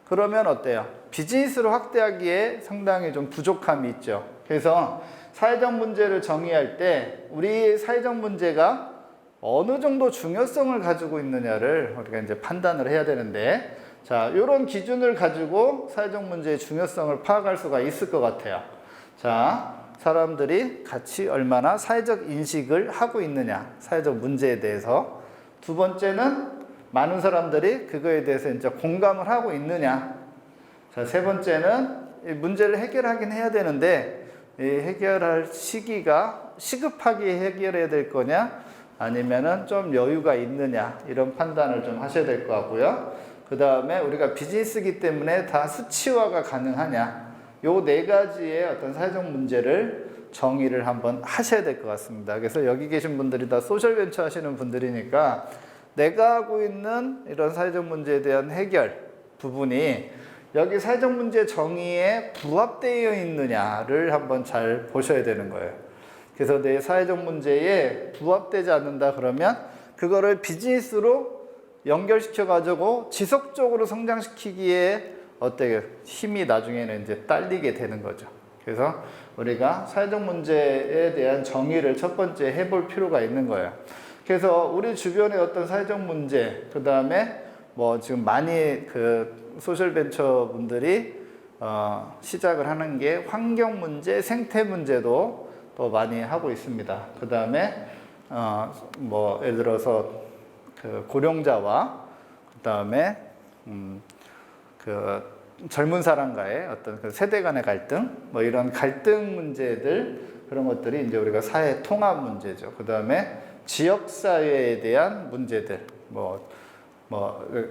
그러면 어때요? 비즈니스로 확대하기에 상당히 좀 부족함이 있죠. 그래서 사회적 문제를 정의할 때 우리 사회적 문제가 어느 정도 중요성을 가지고 있느냐를 우리가 이제 판단을 해야 되는데, 자, 이런 기준을 가지고 사회적 문제의 중요성을 파악할 수가 있을 것 같아요. 자, 사람들이 같이 얼마나 사회적 인식을 하고 있느냐, 사회적 문제에 대해서. 두 번째는 많은 사람들이 그거에 대해서 이제 공감을 하고 있느냐. 자, 세 번째는 이 문제를 해결하긴 해야 되는데 이 해결할 시기가 시급하게 해결해야 될 거냐, 아니면은 좀 여유가 있느냐, 이런 판단을 좀 하셔야 될 것 같고요. 그 다음에 우리가 비즈니스이기 때문에 다 수치화가 가능하냐, 요 네 가지의 어떤 사회적 문제를 정의를 한번 하셔야 될 것 같습니다. 그래서 여기 계신 분들이 다 소셜벤처 하시는 분들이니까 내가 하고 있는 이런 사회적 문제에 대한 해결 부분이 여기 사회적 문제 정의에 부합되어 있느냐를 한번 잘 보셔야 되는 거예요. 그래서 내 사회적 문제에 부합되지 않는다 그러면 그거를 비즈니스로 연결시켜 가지고 지속적으로 성장시키기에 어때요? 힘이 나중에는 이제 딸리게 되는 거죠. 그래서 우리가 사회적 문제에 대한 정의를 첫 번째 해볼 필요가 있는 거예요. 그래서 우리 주변의 어떤 사회적 문제, 그 다음에 뭐 지금 많이 그 소셜벤처 분들이 시작을 하는 게 환경 문제, 생태 문제도 또 많이 하고 있습니다. 그 다음에 뭐 예를 들어서 그 고령자와 그 다음에 그 젊은 사람과의 어떤 그 세대 간의 갈등, 뭐 이런 갈등 문제들, 그런 것들이 이제 우리가 사회 통합 문제죠. 그 다음에 지역 사회에 대한 문제들, 뭐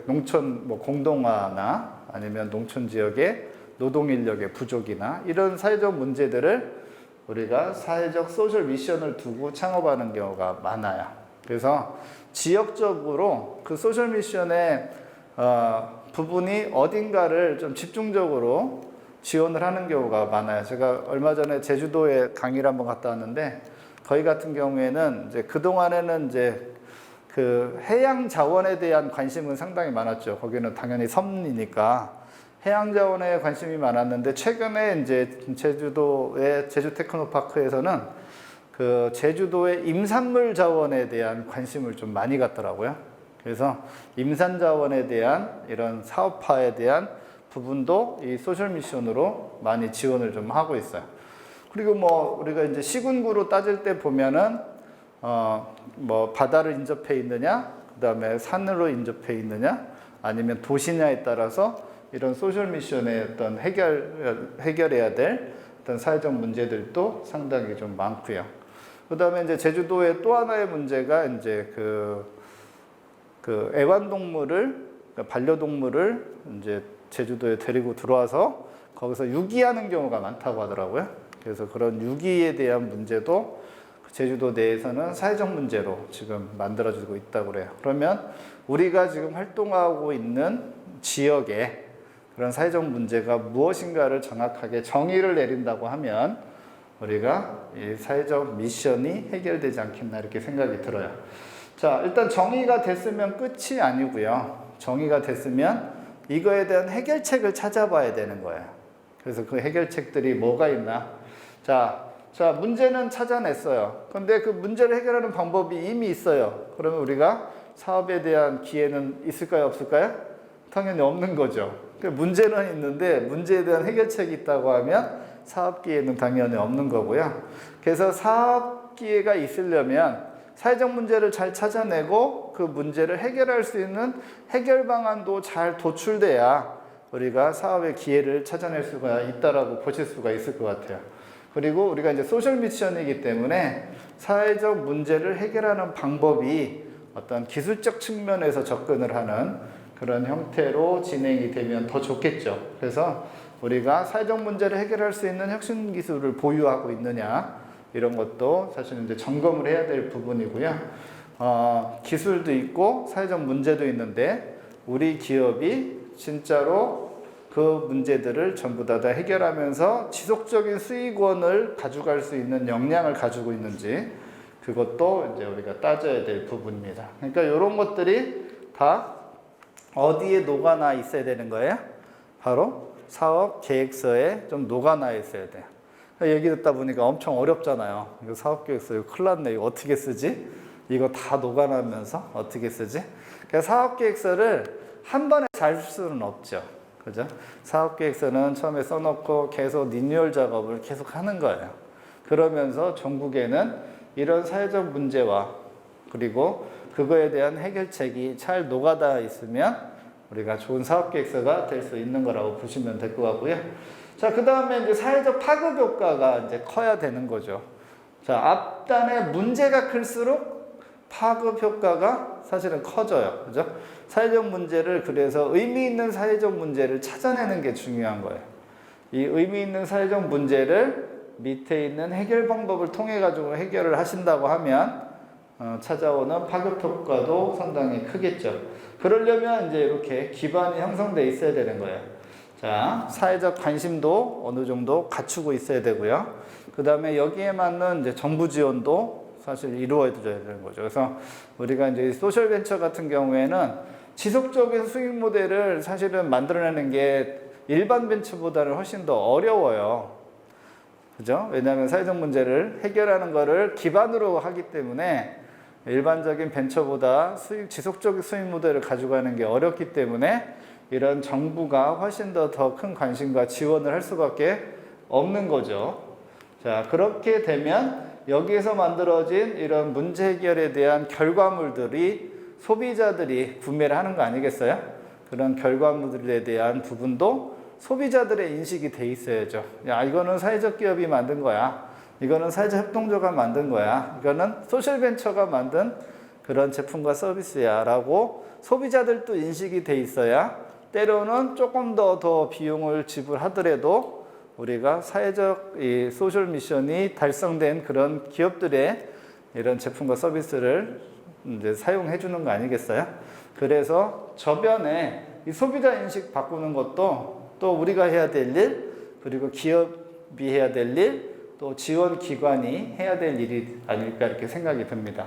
농촌 공동화나 아니면 농촌 지역의 노동 인력의 부족이나 이런 사회적 문제들을 우리가 사회적 소셜 미션을 두고 창업하는 경우가 많아요. 그래서 지역적으로 그 소셜 미션의 부분이 어딘가를 좀 집중적으로 지원을 하는 경우가 많아요. 제가 얼마 전에 제주도에 강의를 한번 갔다 왔는데, 거기 같은 경우에는 이제 그동안에는 이제 그 해양 자원에 대한 관심은 상당히 많았죠. 거기는 당연히 섬이니까 해양 자원에 관심이 많았는데, 최근에 이제 제주도의 제주 테크노파크에서는 그 제주도의 임산물 자원에 대한 관심을 좀 많이 갖더라고요. 그래서 임산 자원에 대한 이런 사업화에 대한 부분도 이 소셜 미션으로 많이 지원을 좀 하고 있어요. 그리고 뭐 우리가 이제 시군구로 따질 때 보면은 뭐 바다를 인접해 있느냐, 그다음에 산으로 인접해 있느냐, 아니면 도시냐에 따라서 이런 소셜 미션의 어떤 해결해야 될 어떤 사회적 문제들도 상당히 좀 많고요. 그다음에 이제 제주도의 또 하나의 문제가 이제 그 애완동물을, 그러니까 반려동물을 이제 제주도에 데리고 들어와서 거기서 유기하는 경우가 많다고 하더라고요. 그래서 그런 유기에 대한 문제도 제주도 내에서는 사회적 문제로 지금 만들어지고 있다고 그래요. 그러면 우리가 지금 활동하고 있는 지역에 그런 사회적 문제가 무엇인가를 정확하게 정의를 내린다고 하면 우리가 이 사회적 미션이 해결되지 않겠나, 이렇게 생각이 들어요. 자, 일단 정의가 됐으면 끝이 아니고요. 정의가 됐으면 이거에 대한 해결책을 찾아봐야 되는 거예요. 그래서 그 해결책들이 뭐가 있나? 자, 문제는 찾아냈어요. 근데 그 문제를 해결하는 방법이 이미 있어요. 그러면 우리가 사업에 대한 기회는 있을까요, 없을까요? 당연히 없는 거죠. 문제는 있는데 문제에 대한 해결책이 있다고 하면 사업 기회는 당연히 없는 거고요. 그래서 사업 기회가 있으려면 사회적 문제를 잘 찾아내고 그 문제를 해결할 수 있는 해결 방안도 잘 도출돼야 우리가 사업의 기회를 찾아낼 수가 있다라고 보실 수가 있을 것 같아요. 그리고 우리가 이제 소셜 미션이기 때문에 사회적 문제를 해결하는 방법이 어떤 기술적 측면에서 접근을 하는 그런 형태로 진행이 되면 더 좋겠죠. 그래서 우리가 사회적 문제를 해결할 수 있는 혁신 기술을 보유하고 있느냐 이런 것도 사실 이제 점검을 해야 될 부분이고요. 기술도 있고 사회적 문제도 있는데 우리 기업이 진짜로 그 문제들을 전부 다 해결하면서 지속적인 수익원을 가져갈 수 있는 역량을 가지고 있는지 그것도 이제 우리가 따져야 될 부분입니다. 그러니까 이런 것들이 다 어디에 녹아나 있어야 되는 거예요? 바로 사업 계획서에 좀 녹아나 있어야 돼요. 얘기 듣다 보니까 엄청 어렵잖아요. 이거 사업 계획서 이거 큰일 났네. 이거 어떻게 쓰지? 이거 다 녹아나면서 어떻게 쓰지? 그러니까 사업 계획서를 한 번에 잘 쓸 수는 없죠. 그죠? 사업 계획서는 처음에 써놓고 계속 리뉴얼 작업을 계속 하는 거예요. 그러면서 전국에는 이런 사회적 문제와 그리고 그거에 대한 해결책이 잘 녹아다 있으면 우리가 좋은 사업 계획서가 될 수 있는 거라고 보시면 될 것 같고요. 자, 그 다음에 이제 사회적 파급 효과가 이제 커야 되는 거죠. 자, 앞단에 문제가 클수록 파급 효과가 사실은 커져요. 그죠? 사회적 문제를 그래서 의미 있는 사회적 문제를 찾아내는 게 중요한 거예요. 이 의미 있는 사회적 문제를 밑에 있는 해결 방법을 통해 가지고 해결을 하신다고 하면 찾아오는 파급 효과도 상당히 크겠죠. 그러려면 이제 이렇게 기반이 형성돼 있어야 되는 거예요. 자, 사회적 관심도 어느 정도 갖추고 있어야 되고요. 그 다음에 여기에 맞는 이제 정부 지원도 사실 이루어져야 되는 거죠. 그래서 우리가 이제 소셜 벤처 같은 경우에는 지속적인 수익 모델을 사실은 만들어내는 게 일반 벤처보다는 훨씬 더 어려워요. 그죠? 왜냐하면 사회적 문제를 해결하는 거를 기반으로 하기 때문에 일반적인 벤처보다 지속적인 수익 모델을 가져가는 게 어렵기 때문에 이런 정부가 훨씬 더 큰 관심과 지원을 할 수밖에 없는 거죠. 자, 그렇게 되면 여기에서 만들어진 이런 문제 해결에 대한 결과물들이 소비자들이 구매를 하는 거 아니겠어요? 그런 결과물들에 대한 부분도 소비자들의 인식이 돼 있어야죠. 야, 이거는 사회적 기업이 만든 거야. 이거는 사회적 협동조가 만든 거야. 이거는 소셜벤처가 만든 그런 제품과 서비스야 라고 소비자들도 인식이 돼 있어야 때로는 조금 더 비용을 지불하더라도 우리가 사회적 이 소셜 미션이 달성된 그런 기업들의 이런 제품과 서비스를 이제 사용해 주는 거 아니겠어요? 그래서 저변에 이 소비자 인식 바꾸는 것도 또 우리가 해야 될 일, 그리고 기업이 해야 될 일, 또 지원 기관이 해야 될 일이 아닐까 이렇게 생각이 듭니다.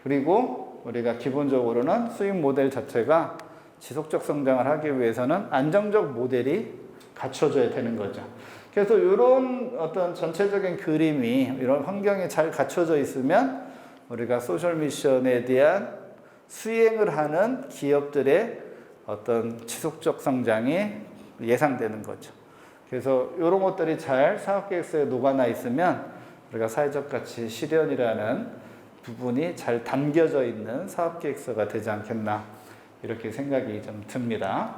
그리고 우리가 기본적으로는 수익 모델 자체가 지속적 성장을 하기 위해서는 안정적 모델이 갖춰져야 되는 거죠. 그래서 이런 어떤 전체적인 그림이 이런 환경이 잘 갖춰져 있으면 우리가 소셜 미션에 대한 수행을 하는 기업들의 어떤 지속적 성장이 예상되는 거죠. 그래서 이런 것들이 잘 사업계획서에 녹아나 있으면 우리가 사회적 가치 실현이라는 부분이 잘 담겨져 있는 사업계획서가 되지 않겠나 이렇게 생각이 좀 듭니다.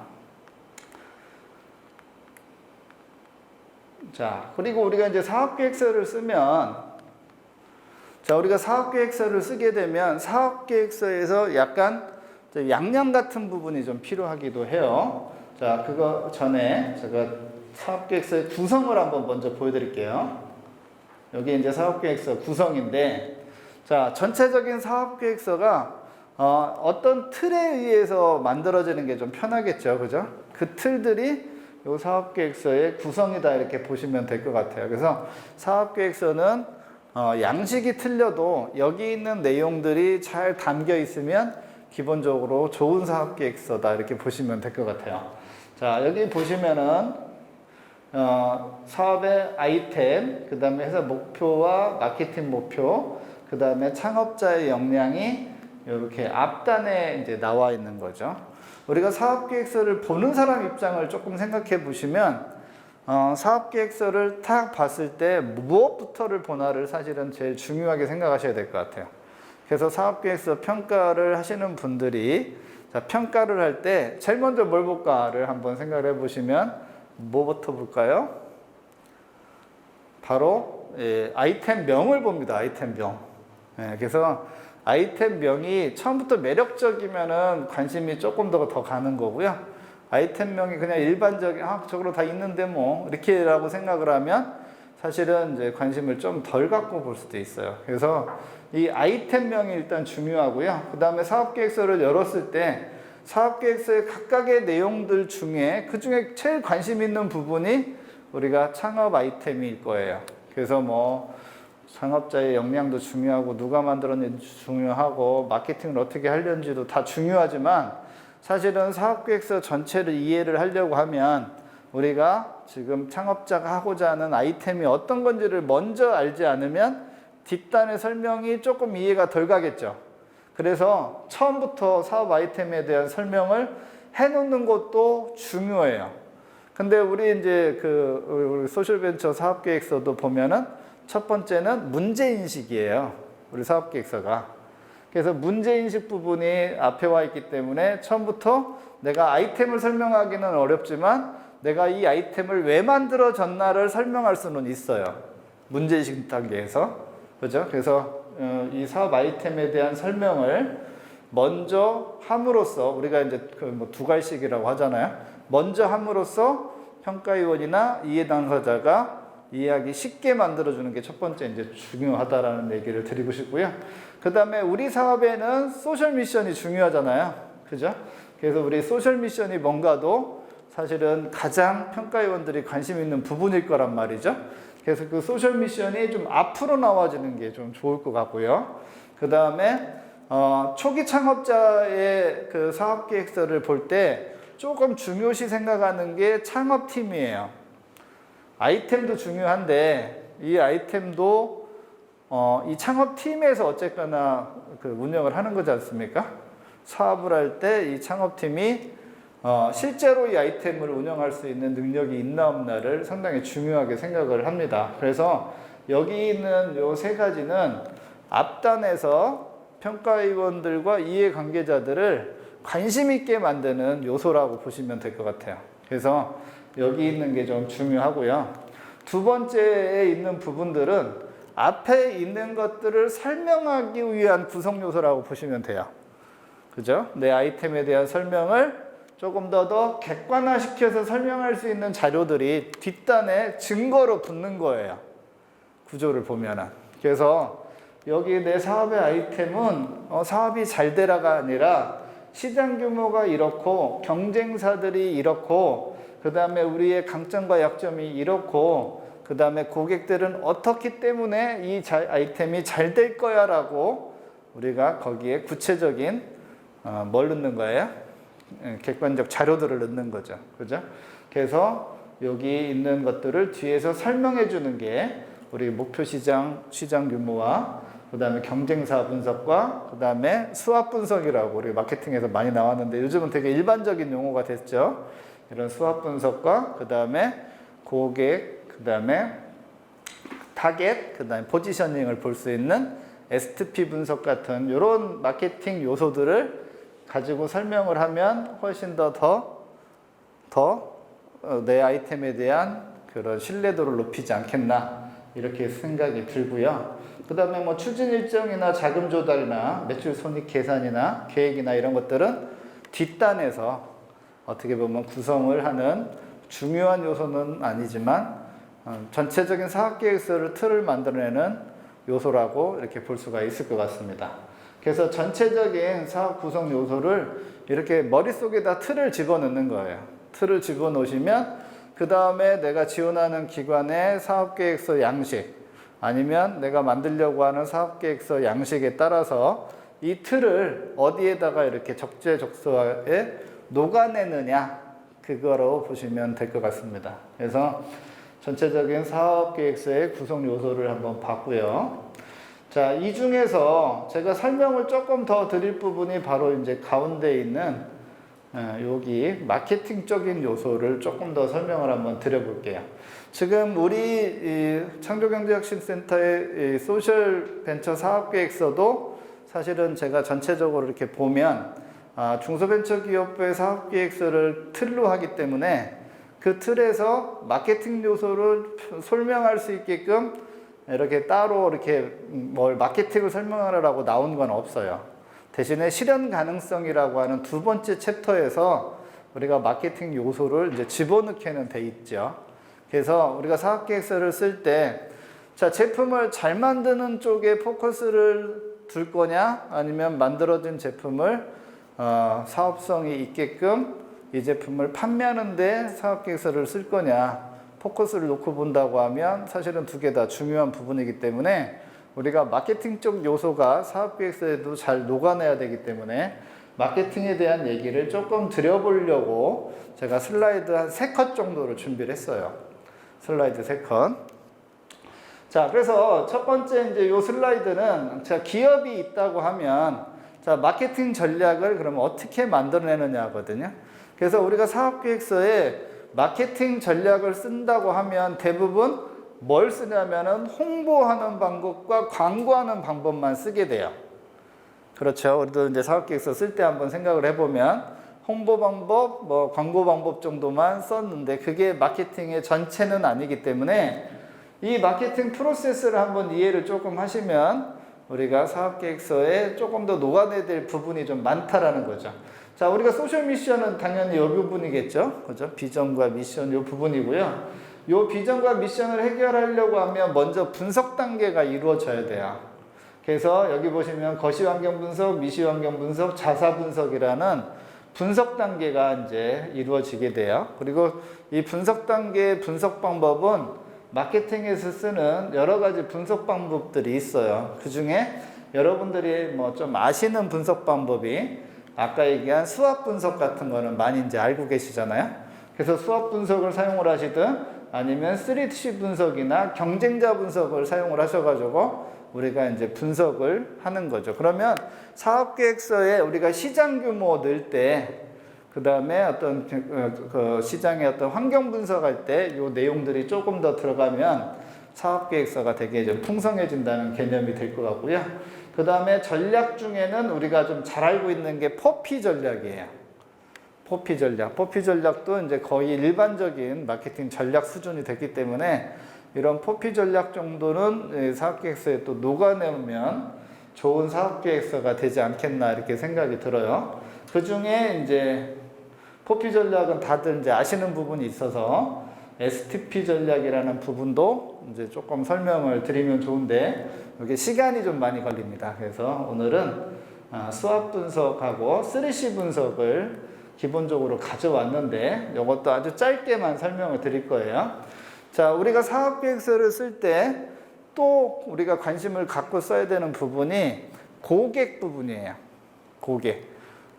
자, 그리고 우리가 이제 사업계획서를 쓰면 자, 우리가 사업계획서를 쓰게 되면 사업계획서에서 약간 양념 같은 부분이 좀 필요하기도 해요. 자, 그거 전에 제가 사업계획서의 구성을 한번 먼저 보여드릴게요. 여기 이제 사업계획서 구성인데, 자, 전체적인 사업계획서가 어떤 틀에 의해서 만들어지는 게 좀 편하겠죠, 그죠? 그 틀들이 이 사업계획서의 구성이다 이렇게 보시면 될 것 같아요. 그래서 사업계획서는 양식이 틀려도 여기 있는 내용들이 잘 담겨 있으면 기본적으로 좋은 사업계획서다 이렇게 보시면 될 것 같아요. 자, 여기 보시면은 사업의 아이템, 그 다음에 회사 목표와 마케팅 목표, 그 다음에 창업자의 역량이 이렇게 앞단에 이제 나와 있는 거죠. 우리가 사업계획서를 보는 사람 입장을 조금 생각해 보시면 사업계획서를 딱 봤을 때 무엇부터를 보나를 사실은 제일 중요하게 생각하셔야 될 것 같아요. 그래서 사업계획서 평가를 하시는 분들이 자, 평가를 할 때 제일 먼저 뭘 볼까를 한번 생각을 해보시면 뭐부터 볼까요? 바로 아이템명을 봅니다. 아이템명. 그래서 아이템명이 처음부터 매력적이면은 관심이 조금 더 가는 거고요. 아이템명이 그냥 일반적인 저거로 다 있는데 뭐 이렇게라고 생각을 하면 사실은 이제 관심을 좀 덜 갖고 볼 수도 있어요. 그래서 이 아이템명이 일단 중요하고요. 그 다음에 사업계획서를 열었을 때 사업계획서의 각각의 내용들 중에 그 중에 제일 관심 있는 부분이 우리가 창업 아이템일 거예요. 그래서 뭐 창업자의 역량도 중요하고 누가 만들었는지 중요하고 마케팅을 어떻게 하려는지도 다 중요하지만 사실은 사업계획서 전체를 이해를 하려고 하면 우리가 지금 창업자가 하고자 하는 아이템이 어떤 건지를 먼저 알지 않으면 뒷단의 설명이 조금 이해가 덜 가겠죠. 그래서 처음부터 사업 아이템에 대한 설명을 해놓는 것도 중요해요. 근데 우리 이제 우리 소셜벤처 사업계획서도 보면은 첫 번째는 문제인식이에요. 우리 사업계획서가. 그래서 문제인식 부분이 앞에 와 있기 때문에 처음부터 내가 아이템을 설명하기는 어렵지만 내가 이 아이템을 왜 만들어졌나를 설명할 수는 있어요. 문제인식 단계에서. 그죠? 그래서 이 사업 아이템에 대한 설명을 먼저 함으로써 우리가 이제 뭐 두 갈씩이라고 하잖아요. 먼저 함으로써 평가위원이나 이해 당사자가 이해하기 쉽게 만들어주는 게 첫 번째 이제 중요하다라는 얘기를 드리고 싶고요. 그 다음에 우리 사업에는 소셜 미션이 중요하잖아요. 그죠? 그래서 우리 소셜 미션이 뭔가도 사실은 가장 평가위원들이 관심 있는 부분일 거란 말이죠. 그래서 그 소셜 미션이 좀 앞으로 나와지는 게 좀 좋을 것 같고요. 그 다음에 초기 창업자의 그 사업 계획서를 볼 때 조금 중요시 생각하는 게 창업팀이에요. 아이템도 중요한데 이 아이템도 이 창업팀에서 어쨌거나 그 운영을 하는 거지 않습니까? 사업을 할 때 이 창업팀이 실제로 이 아이템을 운영할 수 있는 능력이 있나 없나를 상당히 중요하게 생각을 합니다. 그래서 여기 있는 요 세 가지는 앞단에서 평가위원들과 이해관계자들을 관심 있게 만드는 요소라고 보시면 될 것 같아요. 그래서 여기 있는 게 좀 중요하고요. 두 번째에 있는 부분들은 앞에 있는 것들을 설명하기 위한 구성 요소라고 보시면 돼요. 그죠? 내 아이템에 대한 설명을 조금 더 객관화시켜서 설명할 수 있는 자료들이 뒷단에 증거로 붙는 거예요. 구조를 보면은. 그래서 여기 내 사업의 아이템은 사업이 잘 되라가 아니라 시장 규모가 이렇고 경쟁사들이 이렇고 그 다음에 우리의 강점과 약점이 이렇고 그 다음에 고객들은 어떻기 때문에 이 아이템이 잘 될 거야 라고 우리가 거기에 구체적인 뭘 넣는 거예요? 객관적 자료들을 넣는 거죠. 그죠? 그래서 여기 있는 것들을 뒤에서 설명해 주는 게 우리 목표 시장 규모와 그 다음에 경쟁사 분석과 그 다음에 수합 분석이라고 우리 마케팅에서 많이 나왔는데 요즘은 되게 일반적인 용어가 됐죠. 이런 수합 분석과 그 다음에 고객, 그 다음에 타겟, 그 다음에 포지셔닝을 볼 수 있는 STP 분석 같은 이런 마케팅 요소들을 가지고 설명을 하면 훨씬 더 내 아이템에 대한 그런 신뢰도를 높이지 않겠나 이렇게 생각이 들고요. 그 다음에 뭐 추진 일정이나 자금 조달이나 매출 손익 계산이나 계획이나 이런 것들은 뒷단에서 어떻게 보면 구성을 하는 중요한 요소는 아니지만 전체적인 사업계획서를 틀을 만들어내는 요소라고 이렇게 볼 수가 있을 것 같습니다. 그래서 전체적인 사업 구성 요소를 이렇게 머릿속에다 틀을 집어넣는 거예요. 틀을 집어넣으시면 그 다음에 내가 지원하는 기관의 사업계획서 양식 아니면 내가 만들려고 하는 사업계획서 양식에 따라서 이 틀을 어디에다가 이렇게 적재적소에 녹아내느냐 그거로 보시면 될 것 같습니다. 그래서 전체적인 사업계획서의 구성 요소를 한번 봤고요. 자, 이 중에서 제가 설명을 조금 더 드릴 부분이 바로 이제 가운데 있는 여기 마케팅적인 요소를 조금 더 설명을 한번 드려볼게요. 지금 우리 창조경제혁신센터의 소셜 벤처 사업계획서도 사실은 제가 전체적으로 이렇게 보면 중소벤처기업부의 사업계획서를 틀로 하기 때문에 그 틀에서 마케팅 요소를 설명할 수 있게끔 이렇게 따로 이렇게 뭘 마케팅을 설명하라고 나온 건 없어요. 대신에 실현 가능성이라고 하는 두 번째 챕터에서 우리가 마케팅 요소를 이제 집어넣게는 돼 있죠. 그래서 우리가 사업계획서를 쓸 때, 자, 제품을 잘 만드는 쪽에 포커스를 둘 거냐, 아니면 만들어진 제품을 사업성이 있게끔 이 제품을 판매하는데 사업계획서를 쓸 거냐, 포커스를 놓고 본다고 하면 사실은 두 개 다 중요한 부분이기 때문에 우리가 마케팅 쪽 요소가 사업계획서에도 잘 녹아내야 되기 때문에 마케팅에 대한 얘기를 조금 드려보려고 제가 슬라이드 한 3컷 정도를 준비를 했어요. 슬라이드 3컷. 자, 그래서 첫 번째 이제 요 슬라이드는, 자, 기업이 있다고 하면, 자, 마케팅 전략을 그러면 어떻게 만들어내느냐 하거든요. 그래서 우리가 사업계획서에 마케팅 전략을 쓴다고 하면 대부분 뭘 쓰냐면은 홍보하는 방법과 광고하는 방법만 쓰게 돼요. 그렇죠. 우리도 이제 사업계획서 쓸 때 한번 생각을 해보면 홍보 방법, 뭐 광고 방법 정도만 썼는데 그게 마케팅의 전체는 아니기 때문에 이 마케팅 프로세스를 한번 이해를 조금 하시면 우리가 사업계획서에 조금 더 녹아내야 될 부분이 좀 많다라는 거죠. 자, 우리가 소셜 미션은 당연히 이 부분이겠죠. 그죠? 비전과 미션 이 부분이고요. 이 비전과 미션을 해결하려고 하면 먼저 분석 단계가 이루어져야 돼요. 그래서 여기 보시면 거시환경 분석, 미시환경 분석, 자사 분석이라는 분석 단계가 이제 이루어지게 돼요. 그리고 이 분석 단계의 분석 방법은 마케팅에서 쓰는 여러 가지 분석 방법들이 있어요. 그 중에 여러분들이 뭐 좀 아시는 분석 방법이 아까 얘기한 수압 분석 같은 거는 많이 이제 알고 계시잖아요. 그래서 수압 분석을 사용을 하시든 아니면 3C 분석이나 경쟁자 분석을 사용을 하셔가지고 우리가 이제 분석을 하는 거죠. 그러면 사업계획서에 우리가 시장 규모 넣을 때, 그 다음에 어떤 그 시장의 어떤 환경 분석할 때 이 내용들이 조금 더 들어가면 사업계획서가 되게 좀 풍성해진다는 개념이 될 것 같고요. 그 다음에 전략 중에는 우리가 좀 잘 알고 있는 게 포피 전략이에요. 포피 전략. 포피 전략도 이제 거의 일반적인 마케팅 전략 수준이 됐기 때문에 이런 포피 전략 정도는 사업계획서에 또 녹아내면 좋은 사업계획서가 되지 않겠나 이렇게 생각이 들어요. 그 중에 이제 포피 전략은 다들 이제 아시는 부분이 있어서 STP 전략이라는 부분도 이제 조금 설명을 드리면 좋은데 이게 시간이 좀 많이 걸립니다. 그래서 오늘은 수압 분석하고 3C 분석을 기본적으로 가져왔는데 이것도 아주 짧게만 설명을 드릴 거예요. 자, 우리가 사업계획서를 쓸 때 또 우리가 관심을 갖고 써야 되는 부분이 고객 부분이에요. 고객.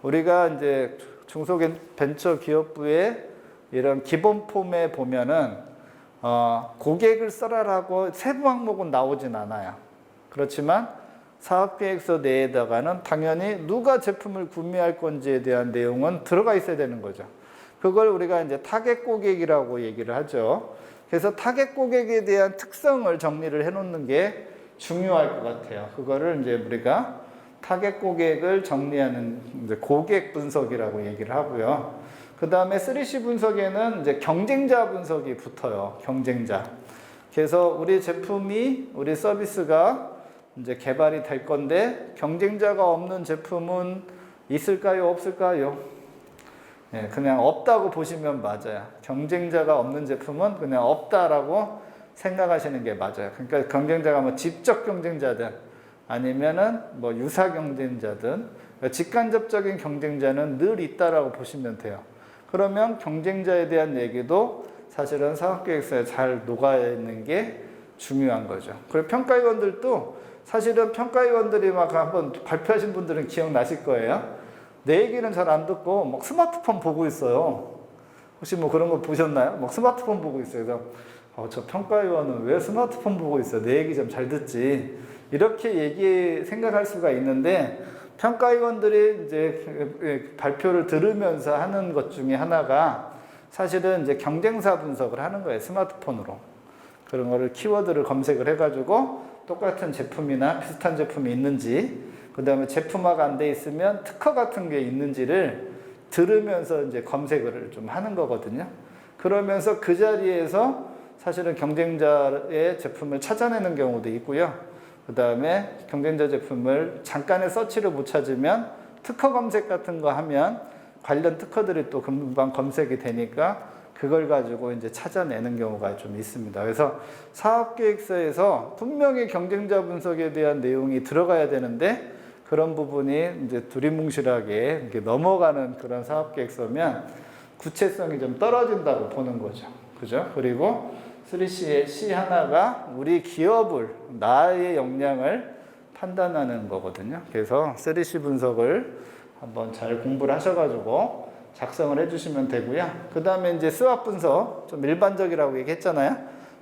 우리가 이제 중소벤처기업부의 이런 기본 폼에 보면은 고객을 써라라고 세부 항목은 나오진 않아요. 그렇지만 사업계획서 내에다가는 당연히 누가 제품을 구매할 건지에 대한 내용은 들어가 있어야 되는 거죠. 그걸 우리가 이제 타겟 고객이라고 얘기를 하죠. 그래서 타겟 고객에 대한 특성을 정리를 해놓는 게 중요할 것 같아요. 그거를 이제 우리가 타겟 고객을 정리하는 이제 고객 분석이라고 얘기를 하고요. 그 다음에 3C 분석에는 이제 경쟁자 분석이 붙어요. 경쟁자. 그래서 우리 제품이, 우리 서비스가 이제 개발이 될 건데 경쟁자가 없는 제품은 있을까요? 없을까요? 네, 그냥 없다고 보시면 맞아요. 경쟁자가 없는 제품은 그냥 없다라고 생각하시는 게 맞아요. 그러니까 경쟁자가 뭐 직접 경쟁자든 아니면은 뭐 유사 경쟁자든 직간접적인 경쟁자는 늘 있다라고 보시면 돼요. 그러면 경쟁자에 대한 얘기도 사실은 사업계획서에 잘 녹아있는 게 중요한 거죠. 그리고 평가위원들도 사실은 평가위원들이 막 한번 발표하신 분들은 기억나실 거예요. 내 얘기는 잘 안 듣고 막 스마트폰 보고 있어요. 혹시 뭐 그런 거 보셨나요? 막 스마트폰 보고 있어요. 그래서 저 평가위원은 왜 스마트폰 보고 있어요? 내 얘기 좀 잘 듣지. 이렇게 생각할 수가 있는데 평가위원들이 이제 발표를 들으면서 하는 것 중에 하나가 사실은 이제 경쟁사 분석을 하는 거예요. 스마트폰으로. 그런 거를 키워드를 검색을 해가지고 똑같은 제품이나 비슷한 제품이 있는지, 그 다음에 제품화가 안 돼 있으면 특허 같은 게 있는지를 들으면서 이제 검색을 좀 하는 거거든요. 그러면서 그 자리에서 사실은 경쟁자의 제품을 찾아내는 경우도 있고요. 그 다음에 경쟁자 제품을 잠깐의 서치를 못 찾으면 특허 검색 같은 거 하면 관련 특허들이 또 금방 검색이 되니까 그걸 가지고 이제 찾아내는 경우가 좀 있습니다. 그래서 사업계획서에서 분명히 경쟁자 분석에 대한 내용이 들어가야 되는데 그런 부분이 이제 두리뭉실하게 이렇게 넘어가는 그런 사업계획서면 구체성이 좀 떨어진다고 보는 거죠. 그죠? 그리고 3C의 C 하나가 우리 기업을, 나의 역량을 판단하는 거거든요. 그래서 3C 분석을 한번 잘 공부를 하셔가지고 작성을 해주시면 되고요. 그 다음에 이제 스왑 분석, 좀 일반적이라고 얘기했잖아요.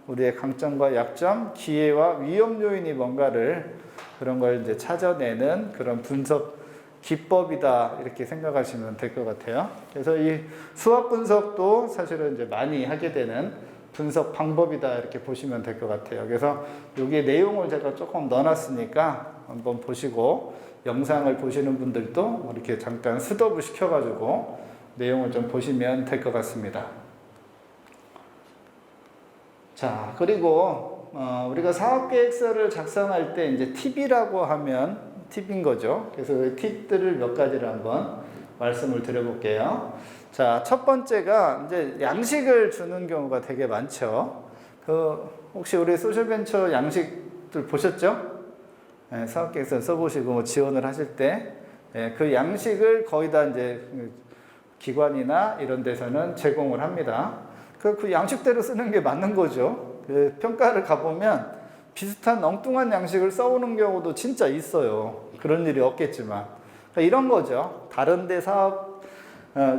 우리의 강점과 약점, 기회와 위험 요인이 뭔가를 그런 걸 이제 찾아내는 그런 분석 기법이다 이렇게 생각하시면 될 것 같아요. 그래서 이 수학 분석도 사실은 이제 많이 하게 되는 분석 방법이다 이렇게 보시면 될 것 같아요. 그래서 여기 내용을 제가 조금 넣어놨으니까 한번 보시고 영상을 보시는 분들도 이렇게 잠깐 스톱을 시켜가지고 내용을 좀 보시면 될 것 같습니다. 자, 그리고 우리가 사업계획서를 작성할 때 이제 팁이라고 하면 팁인 거죠. 그래서 그 팁들을 몇 가지를 한번 말씀을 드려볼게요. 자, 첫 번째가 이제 양식을 주는 경우가 되게 많죠. 혹시 우리 소셜벤처 양식들 보셨죠? 네, 사업계획서 써보시고 뭐 지원을 하실 때, 그 양식을 거의 다 이제 기관이나 이런 데서는 제공을 합니다. 그 양식대로 쓰는 게 맞는 거죠. 그 평가를 가보면 비슷한 엉뚱한 양식을 써오는 경우도 진짜 있어요. 그런 일이 없겠지만. 그러니까 이런 거죠. 다른 데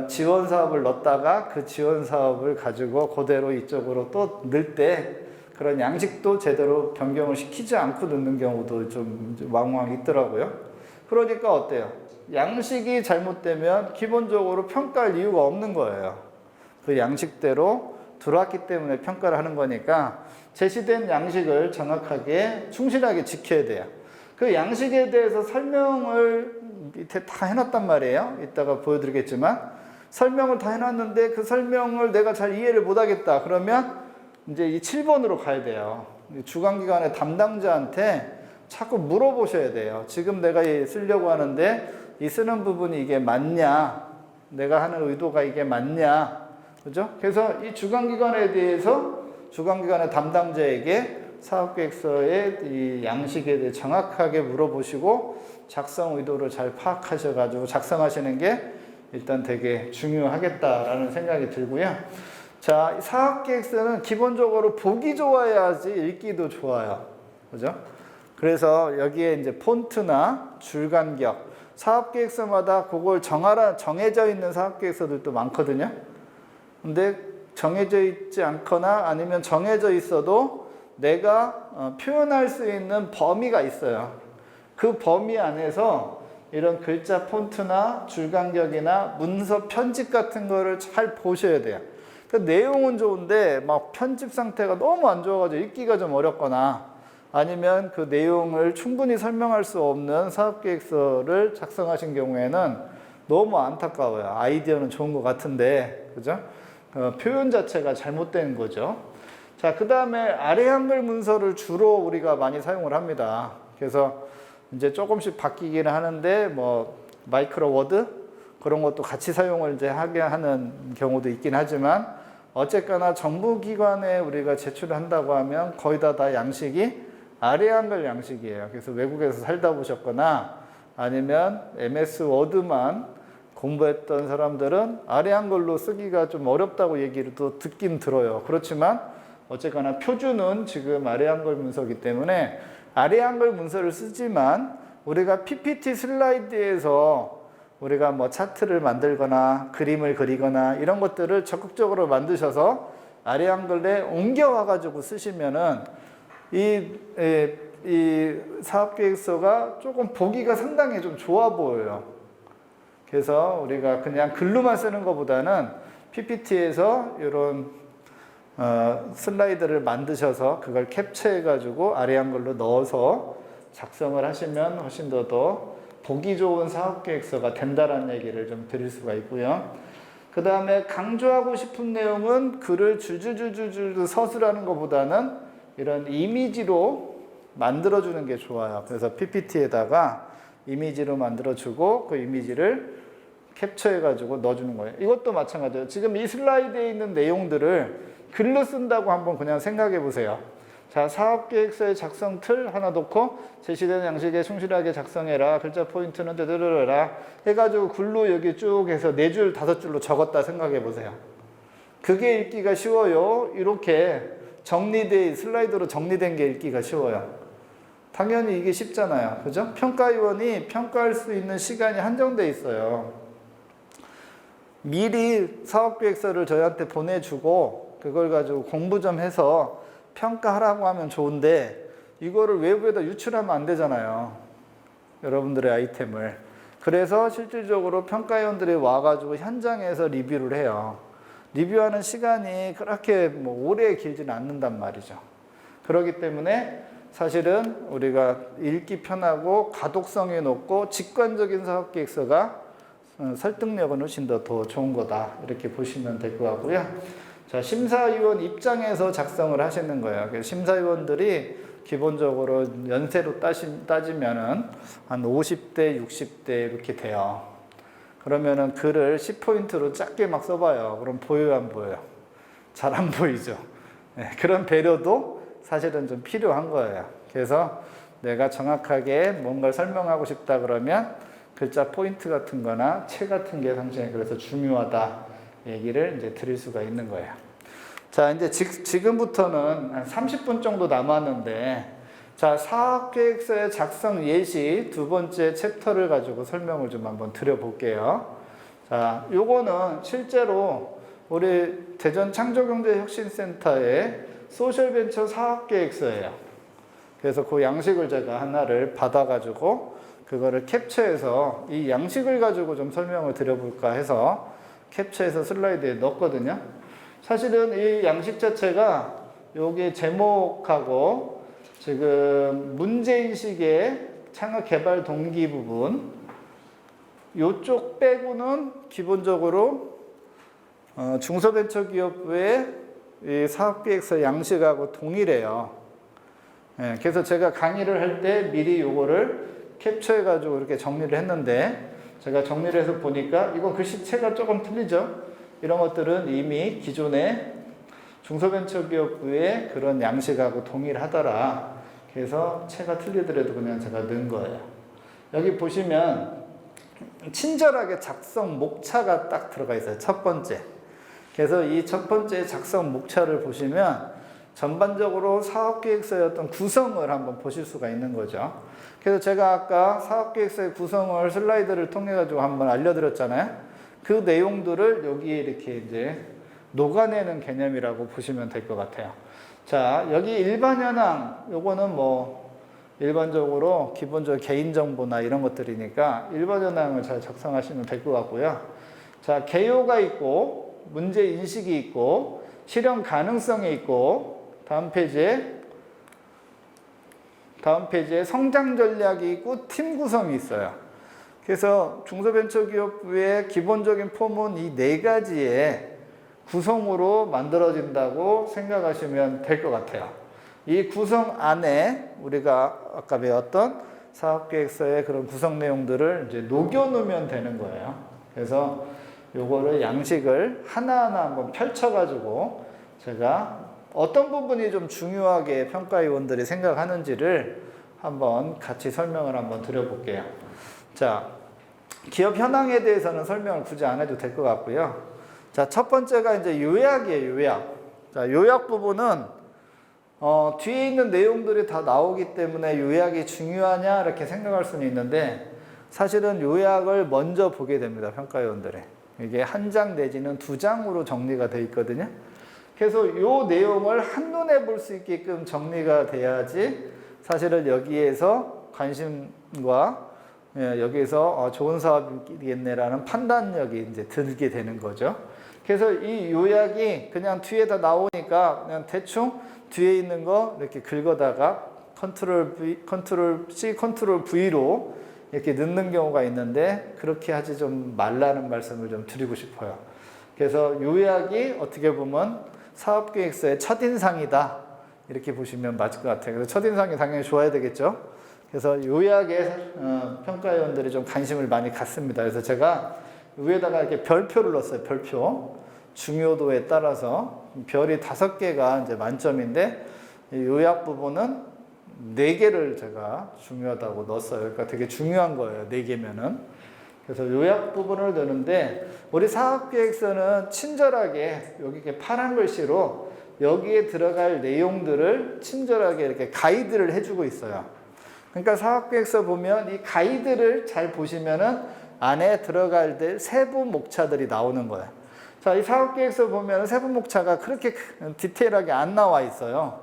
지원 사업을 넣었다가 그 지원 사업을 가지고 그대로 이쪽으로 또 넣을 때 그런 양식도 제대로 변경을 시키지 않고 넣는 경우도 좀 왕왕 있더라고요. 그러니까 어때요? 양식이 잘못되면 기본적으로 평가할 이유가 없는 거예요. 그 양식대로 들어왔기 때문에 평가를 하는 거니까 제시된 양식을 정확하게 충실하게 지켜야 돼요. 그 양식에 대해서 설명을 밑에 다 해놨단 말이에요. 이따가 보여드리겠지만 설명을 다 해놨는데 그 설명을 내가 잘 이해를 못하겠다. 그러면 이제 이 7번으로 가야 돼요. 주관기관의 담당자한테 자꾸 물어보셔야 돼요. 지금 내가 쓰려고 하는데 이 쓰는 부분이 이게 맞냐? 내가 하는 의도가 이게 맞냐? 그죠? 그래서 이 주관기관에 대해서 주관기관의 담당자에게 사업계획서의 이 양식에 대해 정확하게 물어보시고 작성 의도를 잘 파악하셔가지고 작성하시는 게 일단 되게 중요하겠다라는 생각이 들고요. 자, 사업계획서는 기본적으로 보기 좋아야지 읽기도 좋아요. 그죠? 그래서 여기에 이제 폰트나 줄 간격, 사업계획서마다 그걸 정해져 있는 사업계획서들도 많거든요. 근데 정해져 있지 않거나 아니면 정해져 있어도 내가 표현할 수 있는 범위가 있어요. 그 범위 안에서 이런 글자 폰트나 줄 간격이나 문서 편집 같은 거를 잘 보셔야 돼요. 그 내용은 좋은데 막 편집 상태가 너무 안 좋아가지고 읽기가 좀 어렵거나 아니면 그 내용을 충분히 설명할 수 없는 사업계획서를 작성하신 경우에는 너무 안타까워요. 아이디어는 좋은 것 같은데, 그죠? 표현 자체가 잘못된 거죠. 자, 그 다음에 아래 한글 문서를 주로 우리가 많이 사용을 합니다. 그래서 이제 조금씩 바뀌기는 하는데, 뭐, 마이크로 워드? 그런 것도 같이 사용을 이제 하게 하는 경우도 있긴 하지만, 어쨌거나 정부기관에 우리가 제출을 한다고 하면 거의 다 양식이 아래 한글 양식이에요. 그래서 외국에서 살다 보셨거나 아니면 MS 워드만 공부했던 사람들은 아래 한글로 쓰기가 좀 어렵다고 얘기를 또 듣긴 들어요. 그렇지만 어쨌거나 표준은 지금 아래 한글 문서이기 때문에 아래 한글 문서를 쓰지만 우리가 PPT 슬라이드에서 우리가 뭐 차트를 만들거나 그림을 그리거나 이런 것들을 적극적으로 만드셔서 아래 한글에 옮겨와 가지고 쓰시면은 이 사업계획서가 조금 보기가 상당히 좀 좋아 보여요. 그래서 우리가 그냥 글로만 쓰는 것보다는 PPT에서 이런 슬라이드를 만드셔서 그걸 캡처해가지고 아래 한글로 넣어서 작성을 하시면 훨씬 더 보기 좋은 사업계획서가 된다라는 얘기를 좀 드릴 수가 있고요. 그 다음에 강조하고 싶은 내용은 글을 줄줄줄줄 서술하는 것보다는 이런 이미지로 만들어주는 게 좋아요. 그래서 PPT에다가 이미지로 만들어주고 그 이미지를 캡처해가지고 넣어주는 거예요. 이것도 마찬가지예요. 지금 이 슬라이드에 있는 내용들을 글로 쓴다고 한번 그냥 생각해 보세요. 자, 사업계획서의 작성 틀 하나 놓고 제시되는 양식에 충실하게 작성해라. 글자 포인트는 되돌려라. 해가지고 글로 여기 쭉 해서 4줄, 5줄로 적었다 생각해 보세요. 그게 읽기가 쉬워요. 이렇게 슬라이드로 정리된 게 읽기가 쉬워요. 당연히 이게 쉽잖아요. 그죠? 평가위원이 평가할 수 있는 시간이 한정돼 있어요. 미리 사업계획서를 저희한테 보내주고 그걸 가지고 공부 좀 해서 평가하라고 하면 좋은데 이거를 외부에다 유출하면 안 되잖아요. 여러분들의 아이템을. 그래서 실질적으로 평가위원들이 와가지고 현장에서 리뷰를 해요. 리뷰하는 시간이 그렇게 뭐 오래 길지는 않는단 말이죠. 그렇기 때문에 사실은 우리가 읽기 편하고 가독성이 높고 직관적인 사업계획서가 설득력은 훨씬 더 좋은 거다. 이렇게 보시면 될 것 같고요. 자, 심사위원 입장에서 작성을 하시는 거예요. 그래서 심사위원들이 기본적으로 연세로 따지면은 한 50대, 60대 이렇게 돼요. 그러면은 글을 10포인트로 작게 막 써봐요. 그럼 보여요, 안 보여요? 잘 안 보이죠. 네, 그런 배려도 사실은 좀 필요한 거예요. 그래서 내가 정확하게 뭔가를 설명하고 싶다 그러면 글자 포인트 같은 거나 체 같은 게 상당히 그래서 중요하다 얘기를 이제 드릴 수가 있는 거예요. 자, 이제 지금부터는 한 30분 정도 남았는데, 자, 사업계획서의 작성 예시 두 번째 챕터를 가지고 설명을 좀 한번 드려볼게요. 자, 요거는 실제로 우리 대전 창조경제혁신센터의 소셜벤처 사업계획서예요. 그래서 그 양식을 제가 하나를 받아가지고 그거를 캡처해서 이 양식을 가지고 좀 설명을 드려볼까 해서 캡처해서 슬라이드에 넣었거든요. 사실은 이 양식 자체가 여기 제목하고 지금 문제인식의 창업 개발 동기 부분 요쪽 빼고는 기본적으로 중소벤처기업부의 이 사업계획서 양식하고 동일해요. 네, 그래서 제가 강의를 할 때 미리 요거를 캡처해가지고 이렇게 정리를 했는데 제가 정리를 해서 보니까 이거 글씨체가 조금 틀리죠? 이런 것들은 이미 기존의 중소벤처기업부의 그런 양식하고 동일하더라. 그래서 체가 틀리더라도 그냥 제가 넣은 거예요. 여기 보시면 친절하게 작성 목차가 딱 들어가 있어요. 첫 번째. 그래서 이 첫 번째 작성 목차를 보시면 전반적으로 사업계획서의 어떤 구성을 한번 보실 수가 있는 거죠. 그래서 제가 아까 사업계획서의 구성을 슬라이드를 통해 가지고 한번 알려드렸잖아요. 그 내용들을 여기에 이렇게 이제 녹아내는 개념이라고 보시면 될 것 같아요. 자, 여기 일반 현황, 요거는 뭐 일반적으로 기본적으로 개인정보나 이런 것들이니까 일반 현황을 잘 작성하시면 될 것 같고요. 자, 개요가 있고 문제인식이 있고 실현 가능성이 있고 다음 페이지에 성장 전략이 있고 팀 구성이 있어요. 그래서 중소벤처기업부의 기본적인 폼은 이 4가지의 구성으로 만들어진다고 생각하시면 될 것 같아요. 이 구성 안에 우리가 아까 배웠던 사업계획서의 그런 구성 내용들을 이제 녹여놓으면 되는 거예요. 그래서 요거를 양식을 하나하나 한번 펼쳐가지고 제가 어떤 부분이 좀 중요하게 평가위원들이 생각하는지를 한번 같이 설명을 한번 드려볼게요. 자, 기업 현황에 대해서는 설명을 굳이 안 해도 될 것 같고요. 자, 첫 번째가 이제 요약이에요, 요약. 자, 요약 부분은 뒤에 있는 내용들이 다 나오기 때문에 요약이 중요하냐 이렇게 생각할 수는 있는데 사실은 요약을 먼저 보게 됩니다, 평가위원들이. 이게 한 장 내지는 2장으로 정리가 되어 있거든요. 그래서 이 내용을 한눈에 볼 수 있게끔 정리가 돼야지 사실은 여기에서 관심과 여기에서 좋은 사업이겠네라는 판단력이 이제 들게 되는 거죠. 그래서 이 요약이 그냥 뒤에다 나오니까 그냥 대충 뒤에 있는 거 이렇게 긁어다가 컨트롤 V, 컨트롤 C, 컨트롤 V로 이렇게 넣는 경우가 있는데 그렇게 하지 좀 말라는 말씀을 좀 드리고 싶어요. 그래서 요약이 어떻게 보면 사업계획서의 첫인상이다 이렇게 보시면 맞을 것 같아요. 그래서 첫인상이 당연히 좋아야 되겠죠. 그래서 요약에 평가위원들이 좀 관심을 많이 갖습니다. 그래서 제가 위에다가 이렇게 별표를 넣었어요. 별표. 중요도에 따라서 별이 5개가 이제 만점인데 이 요약 부분은 4개를 제가 중요하다고 넣었어요. 그러니까 되게 중요한 거예요. 4개면은. 그래서 요약 부분을 넣는데 우리 사업계획서는 친절하게 여기 이렇게 파란 글씨로 여기에 들어갈 내용들을 친절하게 이렇게 가이드를 해주고 있어요. 그러니까 사업계획서 보면 이 가이드를 잘 보시면은 안에 들어갈 때 세부 목차들이 나오는 거예요. 자, 이 사업계획서 보면 세부 목차가 그렇게 디테일하게 안 나와 있어요.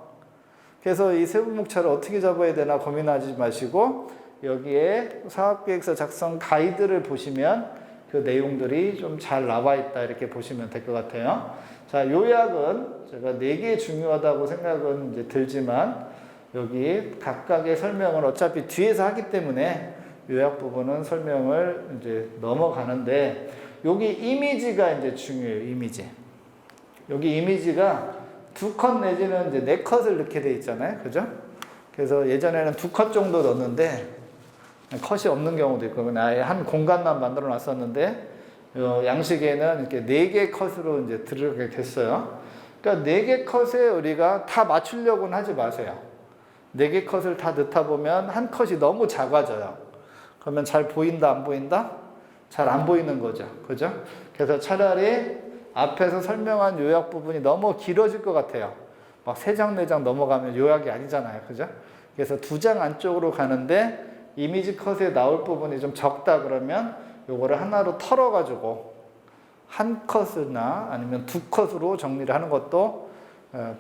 그래서 이 세부 목차를 어떻게 잡아야 되나 고민하지 마시고 여기에 사업계획서 작성 가이드를 보시면 그 내용들이 좀 잘 나와 있다 이렇게 보시면 될 것 같아요. 자, 요약은 제가 4개 중요하다고 생각은 이제 들지만 여기 각각의 설명을 어차피 뒤에서 하기 때문에 요약 부분은 설명을 이제 넘어가는데 여기 이미지가 이제 중요해요. 이미지. 여기 이미지가 2컷 내지는 이제 4컷을 넣게 돼 있잖아요. 그죠? 그래서 예전에는 2컷 정도 넣었는데 컷이 없는 경우도 있고 그냥 아예 한 공간만 만들어 놨었는데 양식에는 이렇게 4개 컷으로 이제 들어가게 됐어요. 그러니까 4개 컷에 우리가 다 맞추려고는 하지 마세요. 4개 컷을 다 넣다 보면 한 컷이 너무 작아져요. 그러면 잘 보인다, 안 보인다? 잘 안 보이는 거죠. 그죠? 그래서 차라리 앞에서 설명한 요약 부분이 너무 길어질 것 같아요. 막 3장, 4장 넘어가면 요약이 아니잖아요. 그죠? 그래서 2장 안쪽으로 가는데 이미지 컷에 나올 부분이 좀 적다 그러면 요거를 하나로 털어가지고 한 컷이나 아니면 2컷으로 정리를 하는 것도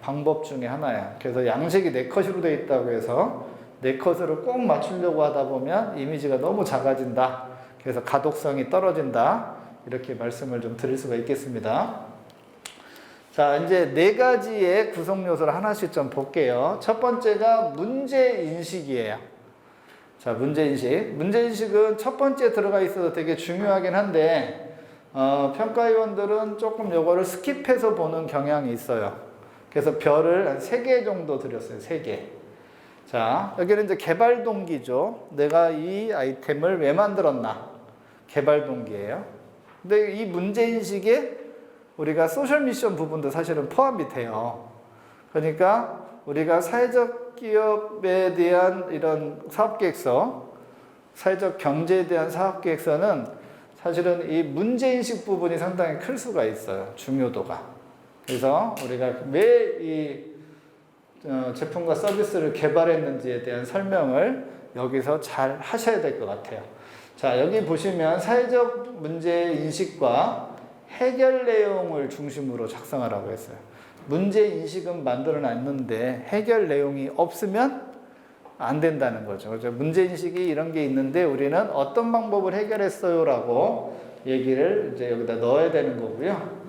방법 중에 하나예요. 그래서 양식이 4컷으로 되어 있다고 해서 4컷으로 꼭 맞추려고 하다 보면 이미지가 너무 작아진다. 그래서 가독성이 떨어진다. 이렇게 말씀을 좀 드릴 수가 있겠습니다. 자, 이제 4가지의 구성 요소를 하나씩 좀 볼게요. 첫 번째가 문제인식이에요. 자, 문제인식. 문제인식은 첫 번째 들어가 있어서 되게 중요하긴 한데, 평가위원들은 조금 요거를 스킵해서 보는 경향이 있어요. 그래서 별을 한 3개 정도 드렸어요. 3개. 자, 여기는 이제 개발 동기죠. 내가 이 아이템을 왜 만들었나? 개발 동기예요. 근데 이 문제인식에 우리가 소셜 미션 부분도 사실은 포함이 돼요. 그러니까 우리가 사회적 기업에 대한 이런 사업계획서, 사회적 경제에 대한 사업계획서는 사실은 이 문제인식 부분이 상당히 클 수가 있어요. 중요도가. 그래서 우리가 왜 이 제품과 서비스를 개발했는지에 대한 설명을 여기서 잘 하셔야 될 것 같아요. 자, 여기 보시면 사회적 문제인식과 해결 내용을 중심으로 작성하라고 했어요. 문제인식은 만들어 놨는데 해결 내용이 없으면 안 된다는 거죠. 그렇죠? 문제인식이 이런 게 있는데 우리는 어떤 방법을 해결했어요 라고 얘기를 이제 여기다 넣어야 되는 거고요.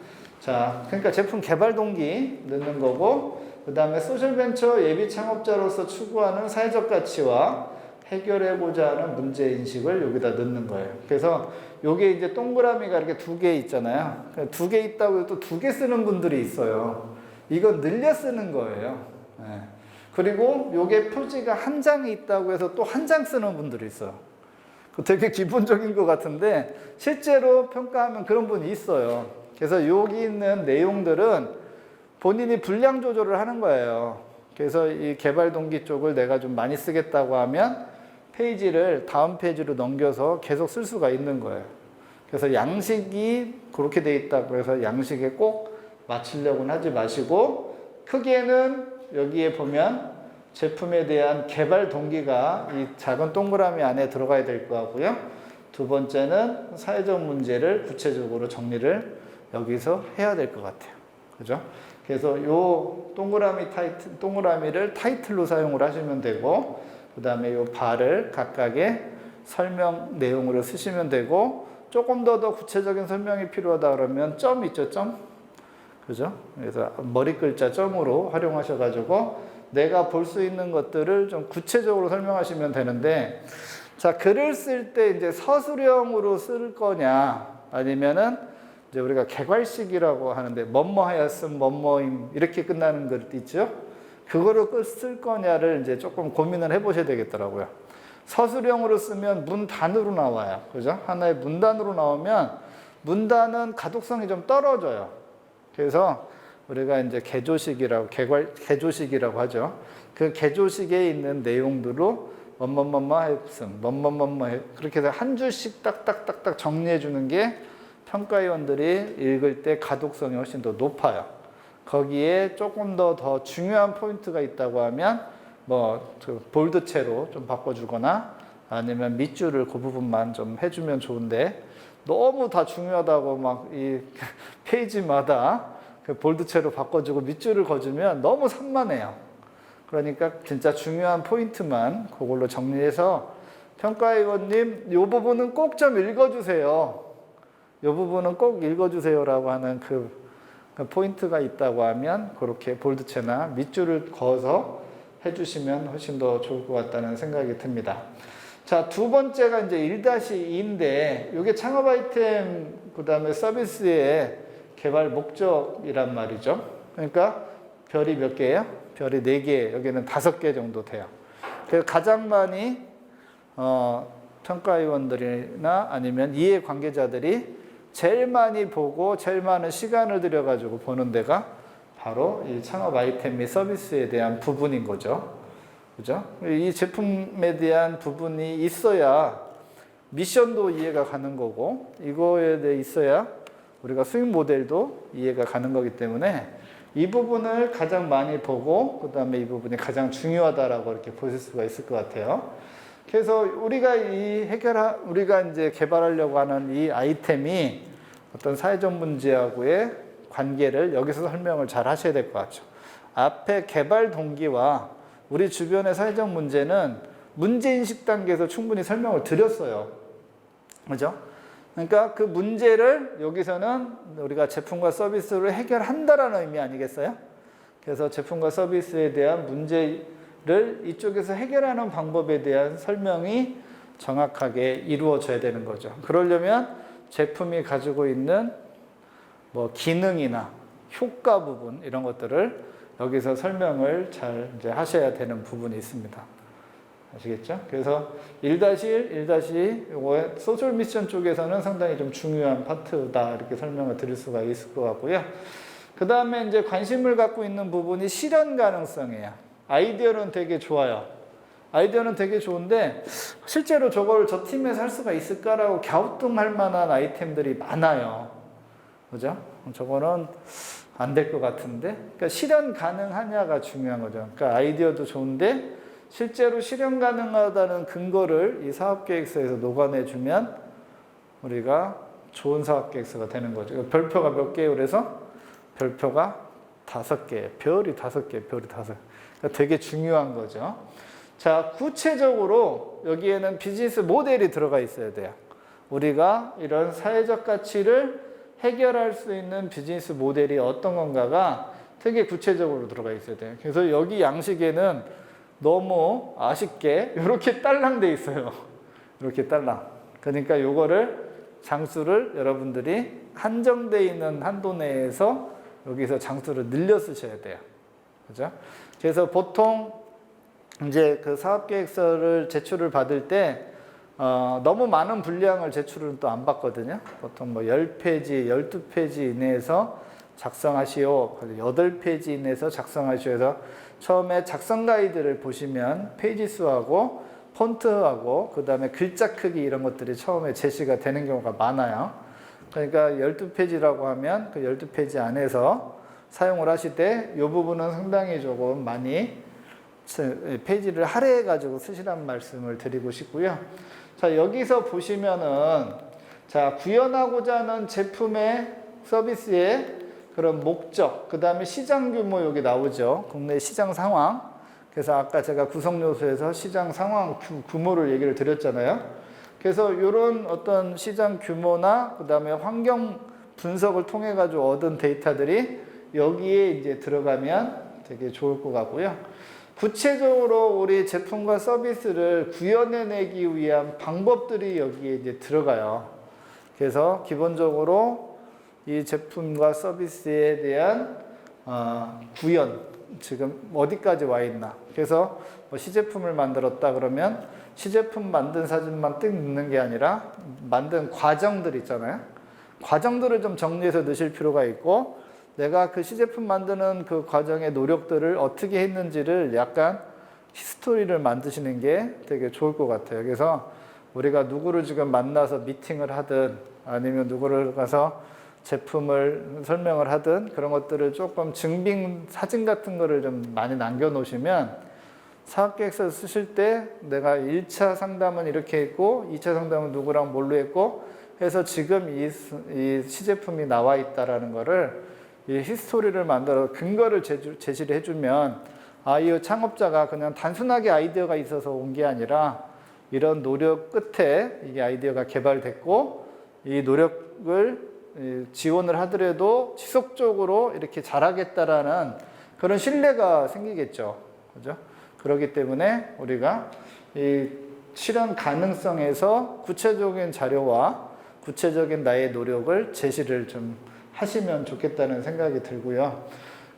자, 그러니까 제품 개발 동기 넣는 거고, 그 다음에 소셜벤처 예비 창업자로서 추구하는 사회적 가치와 해결해보자 하는 문제인식을 여기다 넣는 거예요. 그래서 요게 이제 동그라미가 이렇게 2개 있잖아요. 2개 있다고 또 2개 쓰는 분들이 있어요. 이건 늘려 쓰는 거예요. 네. 그리고 요게 표지가 한 장이 있다고 해서 또 한 장 쓰는 분들이 있어요. 되게 기본적인 것 같은데 실제로 평가하면 그런 분이 있어요. 그래서 여기 있는 내용들은 본인이 분량 조절을 하는 거예요. 그래서 이 개발 동기 쪽을 내가 좀 많이 쓰겠다고 하면 페이지를 다음 페이지로 넘겨서 계속 쓸 수가 있는 거예요. 그래서 양식이 그렇게 돼 있다고 해서 양식에 꼭 맞추려고는 하지 마시고, 크게는 여기에 보면 제품에 대한 개발 동기가 이 작은 동그라미 안에 들어가야 될 것 같고요. 2번째는 사회적 문제를 구체적으로 정리를 여기서 해야 될 것 같아요. 그죠? 그래서 요 동그라미를 타이틀로 사용을 하시면 되고, 그 다음에 요 바를 각각의 설명 내용으로 쓰시면 되고, 조금 더 구체적인 설명이 필요하다 그러면 점 있죠, 점? 그죠? 그래서 머리 글자 점으로 활용하셔가지고 내가 볼 수 있는 것들을 좀 구체적으로 설명하시면 되는데, 자, 글을 쓸 때 이제 서술형으로 쓸 거냐, 아니면은 이제 우리가 개괄식이라고 하는데 뭐뭐하였음, 뭐뭐임 이렇게 끝나는 글 있죠? 그거를 쓸 거냐를 이제 조금 고민을 해보셔야 되겠더라고요. 서술형으로 쓰면 문단으로 나와요. 그죠? 하나의 문단으로 나오면 문단은 가독성이 좀 떨어져요. 그래서 우리가 이제 개조식이라고 하죠. 그 개조식에 있는 내용들로 뭐뭐뭐뭐 했음, 뭐뭐뭐뭐 그렇게 해서 한 줄씩 딱딱딱딱 정리해 주는 게 평가위원들이 읽을 때 가독성이 훨씬 더 높아요. 거기에 조금 더 중요한 포인트가 있다고 하면 뭐 볼드체로 좀 바꿔주거나 아니면 밑줄을 그 부분만 좀 해주면 좋은데 너무 다 중요하다고 막 이 페이지마다 그 볼드체로 바꿔주고 밑줄을 거주면 너무 산만해요. 그러니까 진짜 중요한 포인트만 그걸로 정리해서 평가위원님 이 부분은 꼭 좀 읽어주세요. 이 부분은 꼭 읽어주세요라고 하는 그 포인트가 있다고 하면 그렇게 볼드체나 밑줄을 그어서 해주시면 훨씬 더 좋을 것 같다는 생각이 듭니다. 자, 두 번째가 이제 1-2인데 이게 창업 아이템 그다음에 서비스의 개발 목적이란 말이죠. 그러니까 별이 몇 개예요? 별이 4개, 여기는 5개 정도 돼요. 그래서 가장 많이 평가위원들이나 아니면 이해 관계자들이 제일 많이 보고 제일 많은 시간을 들여가지고 보는 데가 바로 이 창업 아이템 및 서비스에 대한 부분인 거죠. 그죠? 이 제품에 대한 부분이 있어야 미션도 이해가 가는 거고 이거에 대해 있어야 우리가 수익 모델도 이해가 가는 거기 때문에 이 부분을 가장 많이 보고 그 다음에 이 부분이 가장 중요하다라고 이렇게 보실 수가 있을 것 같아요. 그래서 우리가 우리가 이제 개발하려고 하는 이 아이템이 어떤 사회적 문제하고의 관계를 여기서 설명을 잘 하셔야 될 것 같죠. 앞에 개발 동기와 우리 주변의 사회적 문제는 문제인식 단계에서 충분히 설명을 드렸어요. 그죠? 그러니까 그 문제를 여기서는 우리가 제품과 서비스를 해결한다라는 의미 아니겠어요? 그래서 제품과 서비스에 대한 문제를 이쪽에서 해결하는 방법에 대한 설명이 정확하게 이루어져야 되는 거죠. 그러려면 제품이 가지고 있는 뭐 기능이나 효과 부분 이런 것들을 여기서 설명을 잘 이제 하셔야 되는 부분이 있습니다. 아시겠죠? 그래서 1-1, 1-2 요거 소셜 미션 쪽에서는 상당히 좀 중요한 파트다 이렇게 설명을 드릴 수가 있을 것 같고요. 그 다음에 이제 관심을 갖고 있는 부분이 실현 가능성이에요. 아이디어는 되게 좋아요. 아이디어는 되게 좋은데 실제로 저걸 저 팀에서 할 수가 있을까라고 갸우뚱할 만한 아이템들이 많아요. 그죠? 저거는 안 될 것 같은데. 그러니까 실현 가능하냐가 중요한 거죠. 그러니까 아이디어도 좋은데 실제로 실현 가능하다는 근거를 이 사업계획서에서 녹아내주면 우리가 좋은 사업계획서가 되는 거죠. 별표가 몇 개예요? 그래서 별표가 5개, 별이 5개, 별이 5개. 그러니까 되게 중요한 거죠. 자, 구체적으로 여기에는 비즈니스 모델이 들어가 있어야 돼요. 우리가 이런 사회적 가치를 해결할 수 있는 비즈니스 모델이 어떤 건가가 되게 구체적으로 들어가 있어야 돼요. 그래서 여기 양식에는 너무 아쉽게 이렇게 딸랑돼 있어요. 이렇게 딸랑. 그러니까 요거를 장수를 여러분들이 한정돼 있는 한도 내에서 여기서 장수를 늘려 쓰셔야 돼요. 그죠? 그래서 보통 이제 그 사업계획서를 제출을 받을 때 너무 많은 분량을 제출은 또 안 받거든요. 보통 뭐 10페이지, 12페이지 이내에서 작성하시오. 8페이지 이내에서 작성하시오 해서 처음에 작성 가이드를 보시면 페이지 수하고 폰트하고 그 다음에 글자 크기 이런 것들이 처음에 제시가 되는 경우가 많아요. 그러니까 12페이지라고 하면 그 12페이지 안에서 사용을 하실 때 이 부분은 상당히 조금 많이 페이지를 할애해 가지고 쓰시라는 말씀을 드리고 싶고요. 자, 여기서 보시면은 자, 구현하고자 하는 제품의 서비스의 그런 목적, 그 다음에 시장 규모 여기 나오죠. 국내 시장 상황. 그래서 아까 제가 구성 요소에서 시장 상황 규모를 얘기를 드렸잖아요. 그래서 이런 어떤 시장 규모나 그 다음에 환경 분석을 통해 가지고 얻은 데이터들이 여기에 이제 들어가면 되게 좋을 것 같고요. 구체적으로 우리 제품과 서비스를 구현해내기 위한 방법들이 여기에 이제 들어가요. 그래서 기본적으로 이 제품과 서비스에 대한 구현, 지금 어디까지 와 있나. 그래서 뭐 시제품을 만들었다 그러면 시제품 만든 사진만 뜩 넣는 게 아니라 만든 과정들 있잖아요. 과정들을 좀 정리해서 넣으실 필요가 있고, 내가 그 시제품 만드는 그 과정의 노력들을 어떻게 했는지를 약간 히스토리를 만드시는 게 되게 좋을 것 같아요. 그래서 우리가 누구를 지금 만나서 미팅을 하든 아니면 누구를 가서 제품을 설명을 하든 그런 것들을 조금 증빙 사진 같은 거를 좀 많이 남겨 놓으시면 사업계획서를 쓰실 때 내가 1차 상담은 이렇게 했고 2차 상담은 누구랑 뭘로 했고 해서 지금 이 시제품이 나와 있다라는 거를 이 히스토리를 만들어 근거를 제시를 해주면 이 창업자가 그냥 단순하게 아이디어가 있어서 온 게 아니라 이런 노력 끝에 이게 아이디어가 개발됐고 이 노력을 지원을 하더라도 지속적으로 이렇게 잘하겠다라는 그런 신뢰가 생기겠죠. 그죠? 그렇기 때문에 우리가 이 실현 가능성에서 구체적인 자료와 구체적인 나의 노력을 제시를 좀 하시면 좋겠다는 생각이 들고요.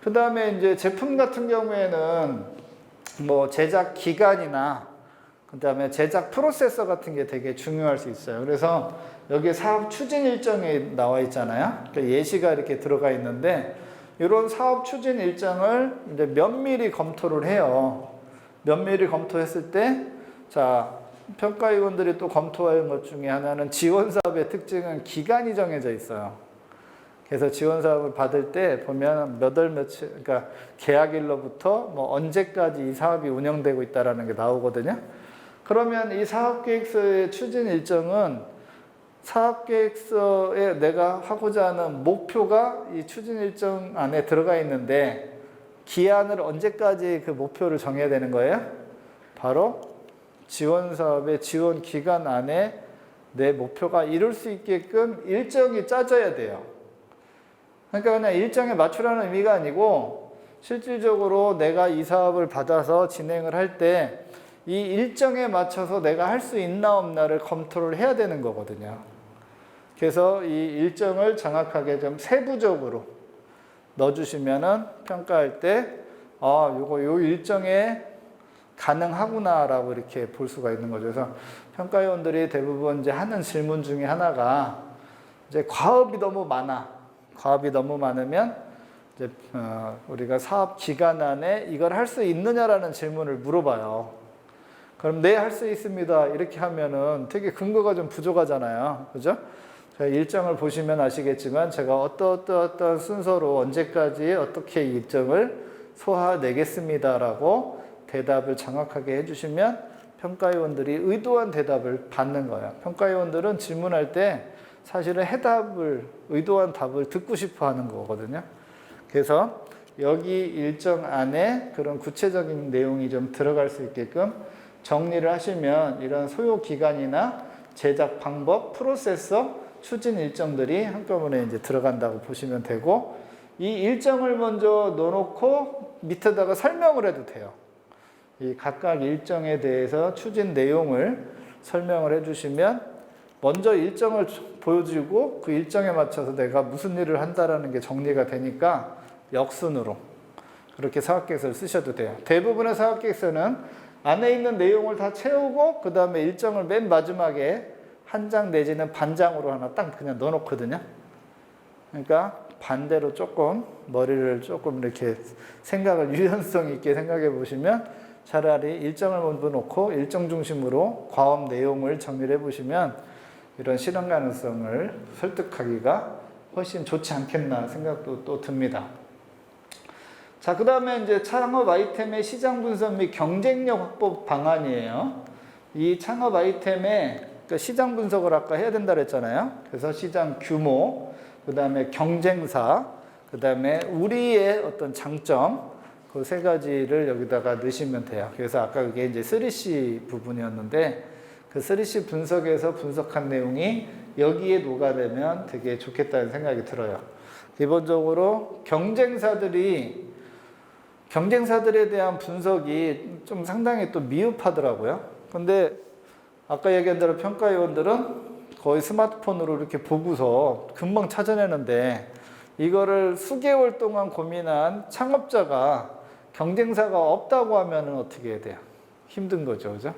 그 다음에 이제 제품 같은 경우에는 뭐 제작 기간이나 그 다음에 제작 프로세서 같은 게 되게 중요할 수 있어요. 그래서 여기 사업 추진 일정이 나와 있잖아요. 그러니까 예시가 이렇게 들어가 있는데 이런 사업 추진 일정을 이제 면밀히 검토를 해요. 면밀히 검토했을 때, 자, 평가위원들이 또 검토하는 것 중에 하나는 지원 사업의 특징은 기간이 정해져 있어요. 그래서 지원 사업을 받을 때 보면 몇 월 며칠, 그러니까 계약일로부터 뭐 언제까지 이 사업이 운영되고 있다라는 게 나오거든요. 그러면 이 사업계획서의 추진 일정은 사업계획서에 내가 하고자 하는 목표가 이 추진 일정 안에 들어가 있는데 기한을 언제까지 그 목표를 정해야 되는 거예요? 바로 지원 사업의 지원 기간 안에 내 목표가 이룰 수 있게끔 일정이 짜져야 돼요. 그러니까 그냥 일정에 맞추라는 의미가 아니고 실질적으로 내가 이 사업을 받아서 진행을 할 때 이 일정에 맞춰서 내가 할 수 있나 없나를 검토를 해야 되는 거거든요. 그래서 이 일정을 정확하게 좀 세부적으로 넣어주시면은 평가할 때 요 일정에 가능하구나라고 이렇게 볼 수가 있는 거죠. 그래서 평가위원들이 대부분 이제 하는 질문 중에 하나가 이제 과업이 너무 많아. 과업이 너무 많으면 이제 우리가 사업 기간 안에 이걸 할 수 있느냐라는 질문을 물어봐요. 그럼 네, 할 수 있습니다. 이렇게 하면은 되게 근거가 좀 부족하잖아요. 그죠? 일정을 보시면 아시겠지만 제가 어떤 순서로 언제까지 어떻게 일정을 소화내겠습니다라고 대답을 정확하게 해주시면 평가위원들이 의도한 대답을 받는 거예요. 평가위원들은 질문할 때 사실은 의도한 답을 듣고 싶어 하는 거거든요. 그래서 여기 일정 안에 그런 구체적인 내용이 좀 들어갈 수 있게끔 정리를 하시면 이런 소요 기간이나 제작 방법, 프로세서, 추진 일정들이 한꺼번에 이제 들어간다고 보시면 되고 이 일정을 먼저 넣어놓고 밑에다가 설명을 해도 돼요. 이 각각 일정에 대해서 추진 내용을 설명을 해주시면 먼저 일정을 보여주고 그 일정에 맞춰서 내가 무슨 일을 한다라는 게 정리가 되니까 역순으로 그렇게 사업계획서를 쓰셔도 돼요. 대부분의 사업계획서는 안에 있는 내용을 다 채우고 그 다음에 일정을 맨 마지막에 한 장 내지는 반장으로 하나 딱 그냥 넣어놓거든요. 그러니까 반대로 조금 머리를 조금 이렇게 생각을 유연성 있게 생각해 보시면 차라리 일정을 먼저 놓고 일정 중심으로 과업 내용을 정리를 해보시면 이런 실현 가능성을 설득하기가 훨씬 좋지 않겠나 생각도 또 듭니다. 자, 그 다음에 이제 창업 아이템의 시장 분석 및 경쟁력 확보 방안이에요. 이 창업 아이템의 시장 분석을 아까 해야 된다 그랬잖아요. 그래서 시장 규모, 그 다음에 경쟁사, 그 다음에 우리의 어떤 장점, 그 세 가지를 여기다가 넣으시면 돼요. 그래서 아까 그게 이제 3C 부분이었는데 그 3C 분석에서 분석한 내용이 여기에 녹아내면 되게 좋겠다는 생각이 들어요. 기본적으로 경쟁사들에 대한 분석이 좀 상당히 또 미흡하더라고요. 근데 아까 얘기한 대로 평가위원들은 거의 스마트폰으로 이렇게 보고서 금방 찾아내는데 이거를 수개월 동안 고민한 창업자가 경쟁사가 없다고 하면 어떻게 해야 돼요? 힘든 거죠. 그죠?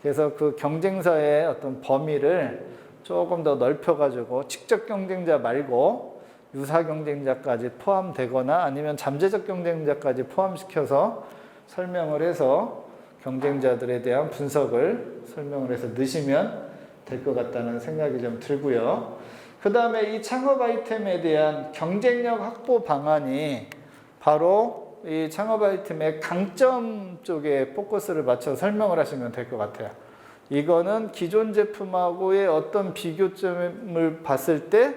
그래서 그 경쟁사의 어떤 범위를 조금 더 넓혀가지고 직접 경쟁자 말고 유사 경쟁자까지 포함되거나 아니면 잠재적 경쟁자까지 포함시켜서 설명을 해서 경쟁자들에 대한 분석을 설명을 해서 넣으시면 될 것 같다는 생각이 좀 들고요. 그 다음에 이 창업 아이템에 대한 경쟁력 확보 방안이 바로 이 창업 아이템의 강점 쪽에 포커스를 맞춰 설명을 하시면 될 것 같아요. 이거는 기존 제품하고의 어떤 비교점을 봤을 때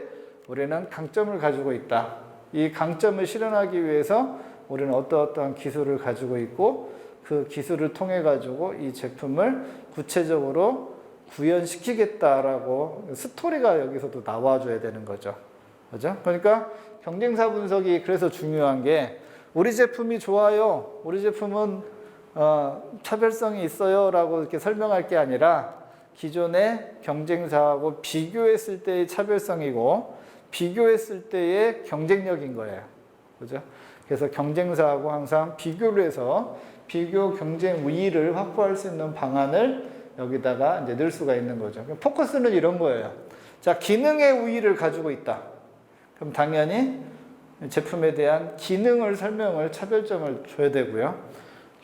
우리는 강점을 가지고 있다. 이 강점을 실현하기 위해서 우리는 어떠한 기술을 가지고 있고 그 기술을 통해 가지고 이 제품을 구체적으로 구현시키겠다라고 스토리가 여기서도 나와줘야 되는 거죠. 그죠? 그러니까 경쟁사 분석이 그래서 중요한 게 우리 제품이 좋아요. 우리 제품은 차별성이 있어요. 라고 이렇게 설명할 게 아니라 기존의 경쟁사하고 비교했을 때의 차별성이고 비교했을 때의 경쟁력인 거예요. 그죠? 그래서 경쟁사하고 항상 비교를 해서 비교 경쟁 우위를 확보할 수 있는 방안을 여기다가 이제 넣을 수가 있는 거죠. 포커스는 이런 거예요. 자, 기능의 우위를 가지고 있다. 그럼 당연히 제품에 대한 기능을 설명을 차별점을 줘야 되고요.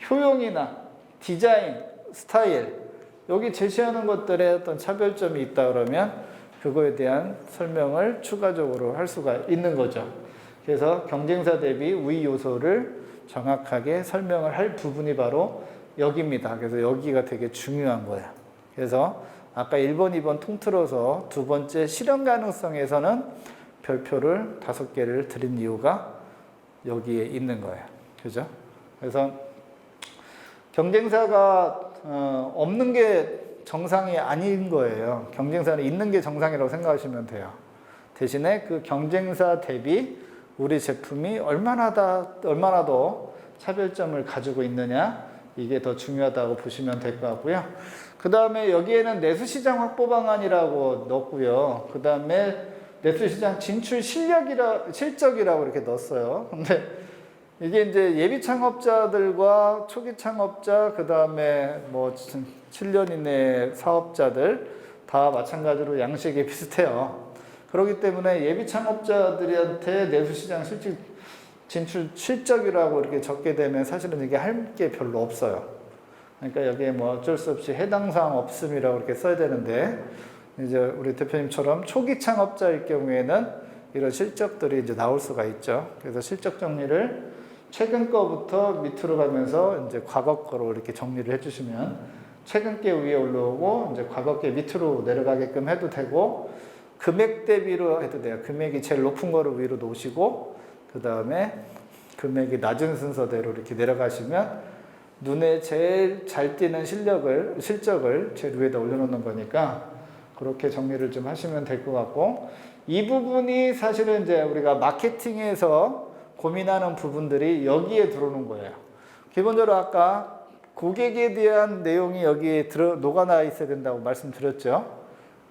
효용이나 디자인, 스타일 여기 제시하는 것들에 어떤 차별점이 있다 그러면 그거에 대한 설명을 추가적으로 할 수가 있는 거죠. 그래서 경쟁사 대비 우위 요소를 정확하게 설명을 할 부분이 바로 여기입니다. 그래서 여기가 되게 중요한 거예요. 그래서 아까 1번, 2번 통틀어서 두 번째 실현 가능성에서는 별표를 5개를 드린 이유가 여기에 있는 거예요. 그죠? 그래서 경쟁사가 없는 게 정상이 아닌 거예요. 경쟁사는 있는 게 정상이라고 생각하시면 돼요. 대신에 그 경쟁사 대비 우리 제품이 얼마나 더 차별점을 가지고 있느냐 이게 더 중요하다고 보시면 될 것 같고요. 그 다음에 여기에는 내수시장 확보 방안이라고 넣었고요. 그 다음에 내수시장 진출 실적이라고 이렇게 넣었어요. 근데 이게 이제 예비 창업자들과 초기 창업자, 그 다음에 뭐 7년 이내 사업자들 다 마찬가지로 양식이 비슷해요. 그렇기 때문에 예비 창업자들한테 내수시장 진출 실적이라고 이렇게 적게 되면 사실은 이게 할 게 별로 없어요. 그러니까 여기에 뭐 어쩔 수 없이 해당 사항 없음이라고 이렇게 써야 되는데 이제 우리 대표님처럼 초기 창업자일 경우에는 이런 실적들이 이제 나올 수가 있죠. 그래서 실적 정리를 최근 거부터 밑으로 가면서 이제 과거 거로 이렇게 정리를 해주시면 최근 게 위에 올라오고 이제 과거 게 밑으로 내려가게끔 해도 되고 금액 대비로 해도 돼요. 금액이 제일 높은 거를 위로 놓으시고 그 다음에 금액이 낮은 순서대로 이렇게 내려가시면 눈에 제일 잘 띄는 실적을 제일 위에다 올려놓는 거니까 그렇게 정리를 좀 하시면 될 것 같고 이 부분이 사실은 이제 우리가 마케팅에서 고민하는 부분들이 여기에 들어오는 거예요. 기본적으로 아까 고객에 대한 내용이 여기에 녹아나 있어야 된다고 말씀드렸죠.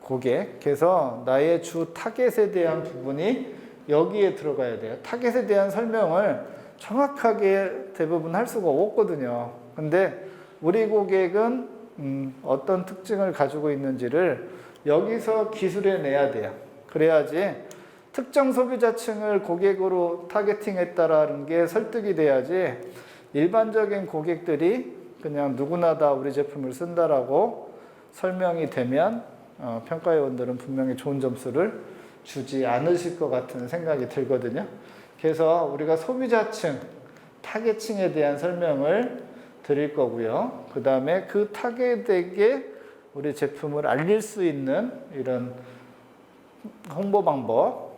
고객. 그래서 나의 주 타겟에 대한 부분이 여기에 들어가야 돼요. 타겟에 대한 설명을 정확하게 대부분 할 수가 없거든요. 근데 우리 고객은 어떤 특징을 가지고 있는지를 여기서 기술해 내야 돼요. 그래야지 특정 소비자층을 고객으로 타겟팅했다라는 게 설득이 돼야지 일반적인 고객들이 그냥 누구나 다 우리 제품을 쓴다라고 설명이 되면 평가위원들은 분명히 좋은 점수를 주지 않으실 것 같은 생각이 들거든요. 그래서 우리가 소비자층, 타겟층에 대한 설명을 드릴 거고요. 그 다음에 그 타겟에게 우리 제품을 알릴 수 있는 이런 홍보 방법,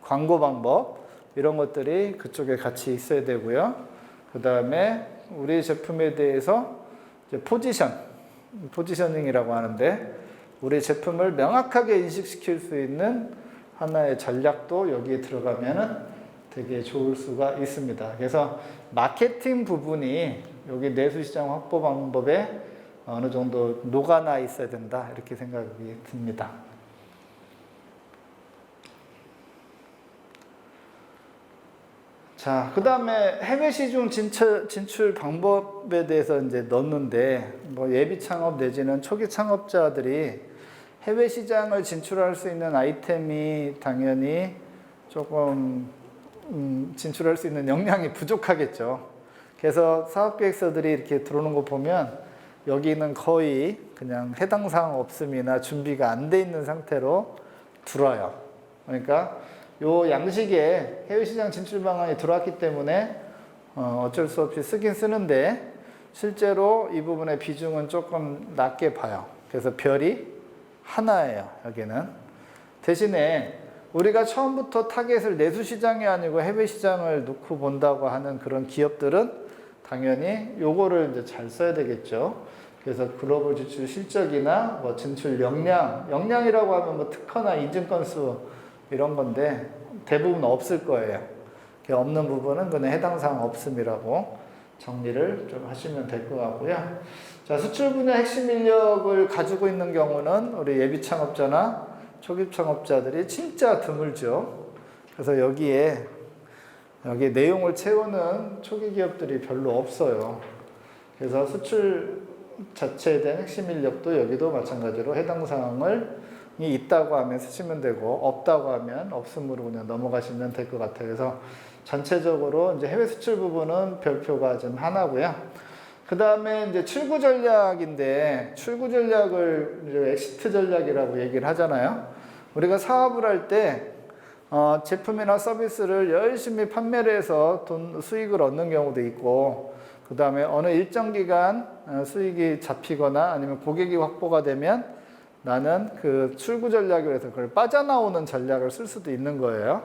광고 방법 이런 것들이 그쪽에 같이 있어야 되고요. 그 다음에 우리 제품에 대해서 이제 포지셔닝이라고 하는데 우리 제품을 명확하게 인식시킬 수 있는 하나의 전략도 여기에 들어가면은 되게 좋을 수가 있습니다. 그래서 마케팅 부분이 여기 내수시장 확보 방법에 어느 정도 녹아나 있어야 된다 이렇게 생각이 듭니다. 자, 그 다음에 해외 시중 진출 방법에 대해서 이제 넣었는데 뭐 예비 창업 내지는 초기 창업자들이 해외 시장을 진출할 수 있는 아이템이 당연히 조금 진출할 수 있는 역량이 부족하겠죠. 그래서 사업계획서들이 이렇게 들어오는 거 보면 여기는 거의 그냥 해당 사항 없음이나 준비가 안 돼 있는 상태로 들어와요. 그러니까 요 양식에 해외 시장 진출 방안이 들어왔기 때문에 어쩔 수 없이 쓰긴 쓰는데 실제로 이 부분의 비중은 조금 낮게 봐요. 그래서 별이 하나예요, 여기는. 대신에 우리가 처음부터 타겟을 내수 시장이 아니고 해외 시장을 놓고 본다고 하는 그런 기업들은 당연히 요거를 이제 잘 써야 되겠죠. 그래서 글로벌 진출 실적이나 뭐 진출 역량이라고 하면 뭐 특허나 인증 건수 이런 건데 대부분 없을 거예요. 없는 부분은 그냥 해당 사항 없음이라고 정리를 좀 하시면 될 것 같고요. 자, 수출 분야 핵심 인력을 가지고 있는 경우는 우리 예비 창업자나 초기 창업자들이 진짜 드물죠. 그래서 여기에 내용을 채우는 초기 기업들이 별로 없어요. 그래서 수출 자체에 대한 핵심 인력도 여기도 마찬가지로 해당 사항을 있다고 하면 쓰시면 되고 없다고 하면 없음으로 그냥 넘어가시면 될 것 같아요. 그래서 전체적으로 이제 해외 수출 부분은 별표가 좀 하나고요. 그 다음에 이제 출구 전략인데 출구 전략을 이제 엑시트 전략이라고 얘기를 하잖아요. 우리가 사업을 할 때 제품이나 서비스를 열심히 판매를 해서 수익을 얻는 경우도 있고, 그 다음에 어느 일정 기간 수익이 잡히거나 아니면 고객이 확보가 되면 나는 그 출구 전략을 해서 그걸 빠져나오는 전략을 쓸 수도 있는 거예요.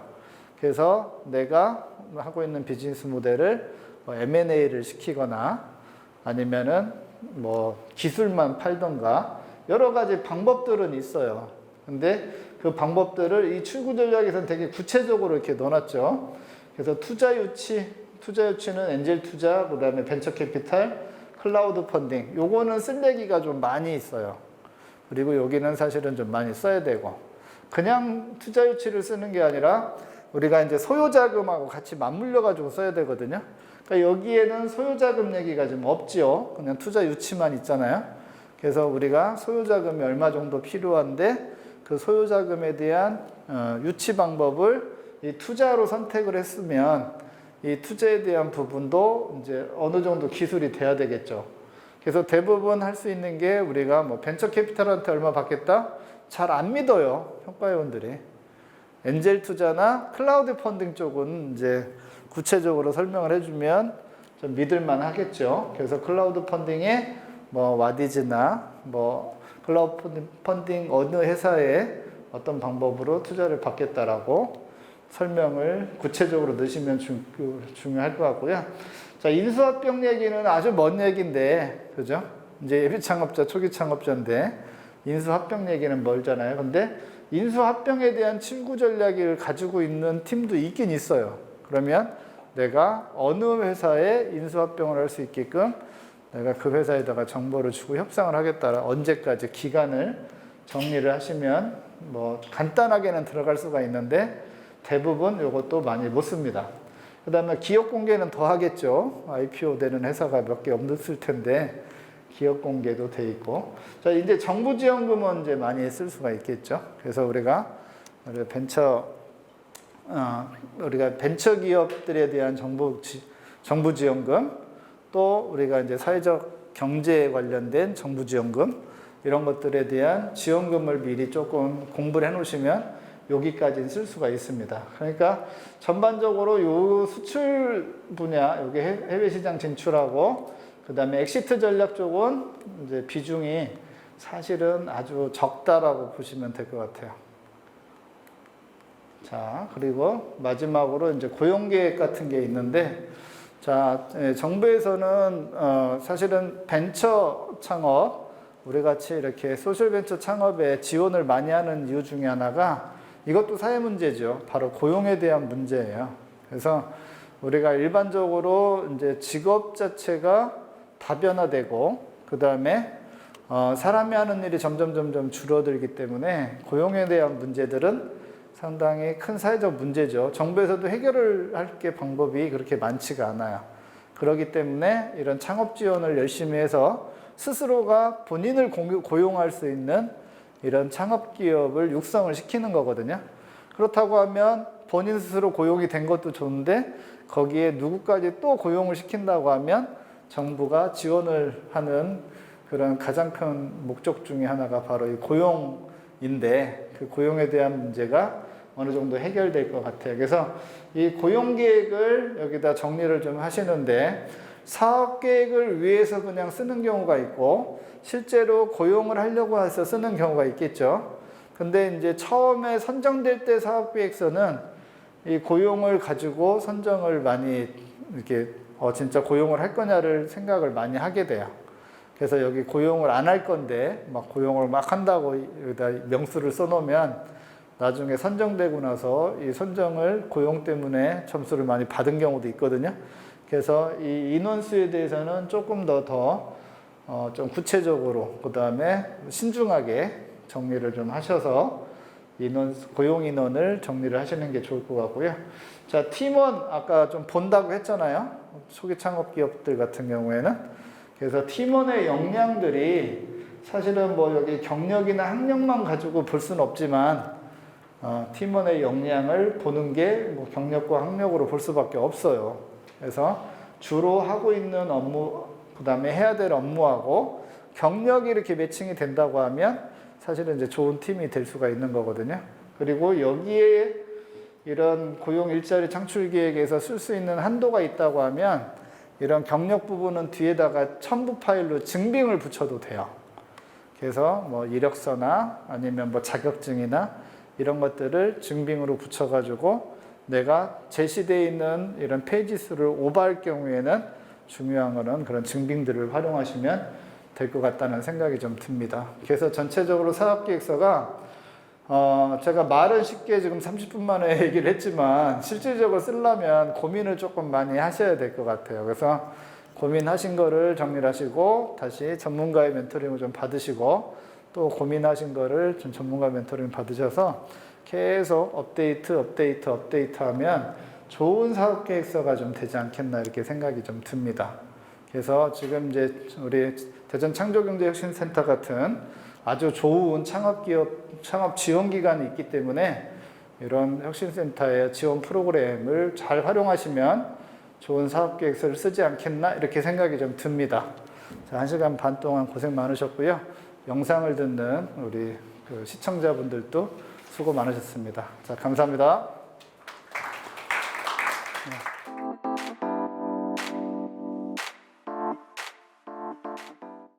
그래서 내가 하고 있는 비즈니스 모델을 M&A를 시키거나 아니면은 뭐 기술만 팔던가 여러 가지 방법들은 있어요. 근데 그 방법들을 이 출구 전략에서는 되게 구체적으로 이렇게 넣어놨죠. 그래서 투자 유치는 엔젤 투자, 그 다음에 벤처 캐피탈, 클라우드 펀딩. 요거는 쓸데기가 좀 많이 있어요. 그리고 여기는 사실은 좀 많이 써야 되고. 그냥 투자 유치를 쓰는 게 아니라 우리가 이제 소요자금하고 같이 맞물려가지고 써야 되거든요. 그러니까 여기에는 소요자금 얘기가 좀 없지요. 그냥 투자 유치만 있잖아요. 그래서 우리가 소요자금이 얼마 정도 필요한데 그 소요자금에 대한 유치 방법을 이 투자로 선택을 했으면 이 투자에 대한 부분도 이제 어느 정도 기술이 돼야 되겠죠. 그래서 대부분 할 수 있는 게 우리가 뭐 벤처 캐피탈한테 얼마 받겠다? 잘 안 믿어요, 평가위원들이. 엔젤 투자나 클라우드 펀딩 쪽은 이제 구체적으로 설명을 해주면 좀 믿을만 하겠죠. 그래서 클라우드 펀딩에 뭐 와디즈나 뭐 클라우드 펀딩 어느 회사에 어떤 방법으로 투자를 받겠다라고 설명을 구체적으로 넣으시면 중요할 것 같고요. 자, 인수합병 얘기는 아주 먼 얘기인데, 그죠? 이제 예비 창업자, 초기 창업자인데, 인수합병 얘기는 멀잖아요. 근데 인수합병에 대한 친구 전략을 가지고 있는 팀도 있긴 있어요. 그러면 내가 어느 회사에 인수합병을 할 수 있게끔 내가 그 회사에다가 정보를 주고 협상을 하겠다. 언제까지 기간을 정리를 하시면 뭐 간단하게는 들어갈 수가 있는데 대부분 이것도 많이 못 씁니다. 그 다음에 기업 공개는 더 하겠죠. IPO 되는 회사가 몇 개 없을 텐데 기업 공개도 돼 있고. 자, 이제 정부 지원금은 이제 많이 쓸 수가 있겠죠. 그래서 우리가 벤처 기업들에 대한 정부 지원금, 또 우리가 이제 사회적 경제에 관련된 정부 지원금, 이런 것들에 대한 지원금을 미리 조금 공부를 해 놓으시면 여기까지 쓸 수가 있습니다. 그러니까 전반적으로 요 수출 분야, 여기 해외 시장 진출하고 그 다음에 엑시트 전략 쪽은 이제 비중이 사실은 아주 적다라고 보시면 될 것 같아요. 자, 그리고 마지막으로 이제 고용 계획 같은 게 있는데, 자, 정부에서는 사실은 벤처 창업, 우리 같이 이렇게 소셜 벤처 창업에 지원을 많이 하는 이유 중에 하나가 이것도 사회 문제죠. 바로 고용에 대한 문제예요. 그래서 우리가 일반적으로 이제 직업 자체가 다변화되고, 그 다음에 사람이 하는 일이 점점 줄어들기 때문에 고용에 대한 문제들은 상당히 큰 사회적 문제죠. 정부에서도 해결을 할 게 방법이 그렇게 많지가 않아요. 그렇기 때문에 이런 창업 지원을 열심히 해서 스스로가 본인을 고용할 수 있는 이런 창업 기업을 육성을 시키는 거거든요. 그렇다고 하면 본인 스스로 고용이 된 것도 좋은데 거기에 누구까지 또 고용을 시킨다고 하면 정부가 지원을 하는 그런 가장 큰 목적 중에 하나가 바로 이 고용인데 그 고용에 대한 문제가 어느 정도 해결될 것 같아요. 그래서 이 고용 계획을 여기다 정리를 좀 하시는데 사업 계획을 위해서 그냥 쓰는 경우가 있고 실제로 고용을 하려고 해서 쓰는 경우가 있겠죠. 근데 이제 처음에 선정될 때 사업 계획서는 이 고용을 가지고 선정을 많이 이렇게 진짜 고용을 할 거냐를 생각을 많이 하게 돼요. 그래서 여기 고용을 안 할 건데 막 고용을 막 한다고 여기다 명수를 써놓으면 나중에 선정되고 나서 이 선정을 고용 때문에 점수를 많이 받은 경우도 있거든요. 그래서 이 인원수에 대해서는 조금 좀 구체적으로 그 다음에 신중하게 정리를 좀 하셔서 고용 인원을 정리를 하시는 게 좋을 것 같고요. 자, 팀원 아까 좀 본다고 했잖아요. 초기 창업 기업들 같은 경우에는. 그래서 팀원의 역량들이 사실은 뭐 여기 경력이나 학력만 가지고 볼 수는 없지만 팀원의 역량을 보는 게 뭐 경력과 학력으로 볼 수밖에 없어요. 그래서 주로 하고 있는 업무, 그 다음에 해야 될 업무하고 경력이 이렇게 매칭이 된다고 하면 사실은 이제 좋은 팀이 될 수가 있는 거거든요. 그리고 여기에 이런 고용 일자리 창출 계획에서 쓸 수 있는 한도가 있다고 하면 이런 경력 부분은 뒤에다가 첨부 파일로 증빙을 붙여도 돼요. 그래서 뭐 이력서나 아니면 뭐 자격증이나 이런 것들을 증빙으로 붙여가지고 내가 제시되어 있는 이런 페이지 수를 오버할 경우에는 중요한 거는 그런 증빙들을 활용하시면 될 것 같다는 생각이 좀 듭니다. 그래서 전체적으로 사업계획서가 제가 말은 쉽게 지금 30분 만에 얘기를 했지만 실질적으로 쓰려면 고민을 조금 많이 하셔야 될 것 같아요. 그래서 고민하신 거를 정리를 하시고 다시 전문가의 멘토링을 좀 받으시고 또 고민하신 거를 좀 전문가 멘토링 받으셔서 계속 업데이트 하면 좋은 사업 계획서가 좀 되지 않겠나 이렇게 생각이 좀 듭니다. 그래서 지금 이제 우리 대전 창조경제혁신센터 같은 아주 좋은 창업 지원 기관이 있기 때문에 이런 혁신센터의 지원 프로그램을 잘 활용하시면 좋은 사업 계획서를 쓰지 않겠나 이렇게 생각이 좀 듭니다. 자, 1시간 반 동안 고생 많으셨고요. 영상을 듣는 우리 시청자분들도 수고 많으셨습니다. 자, 감사합니다.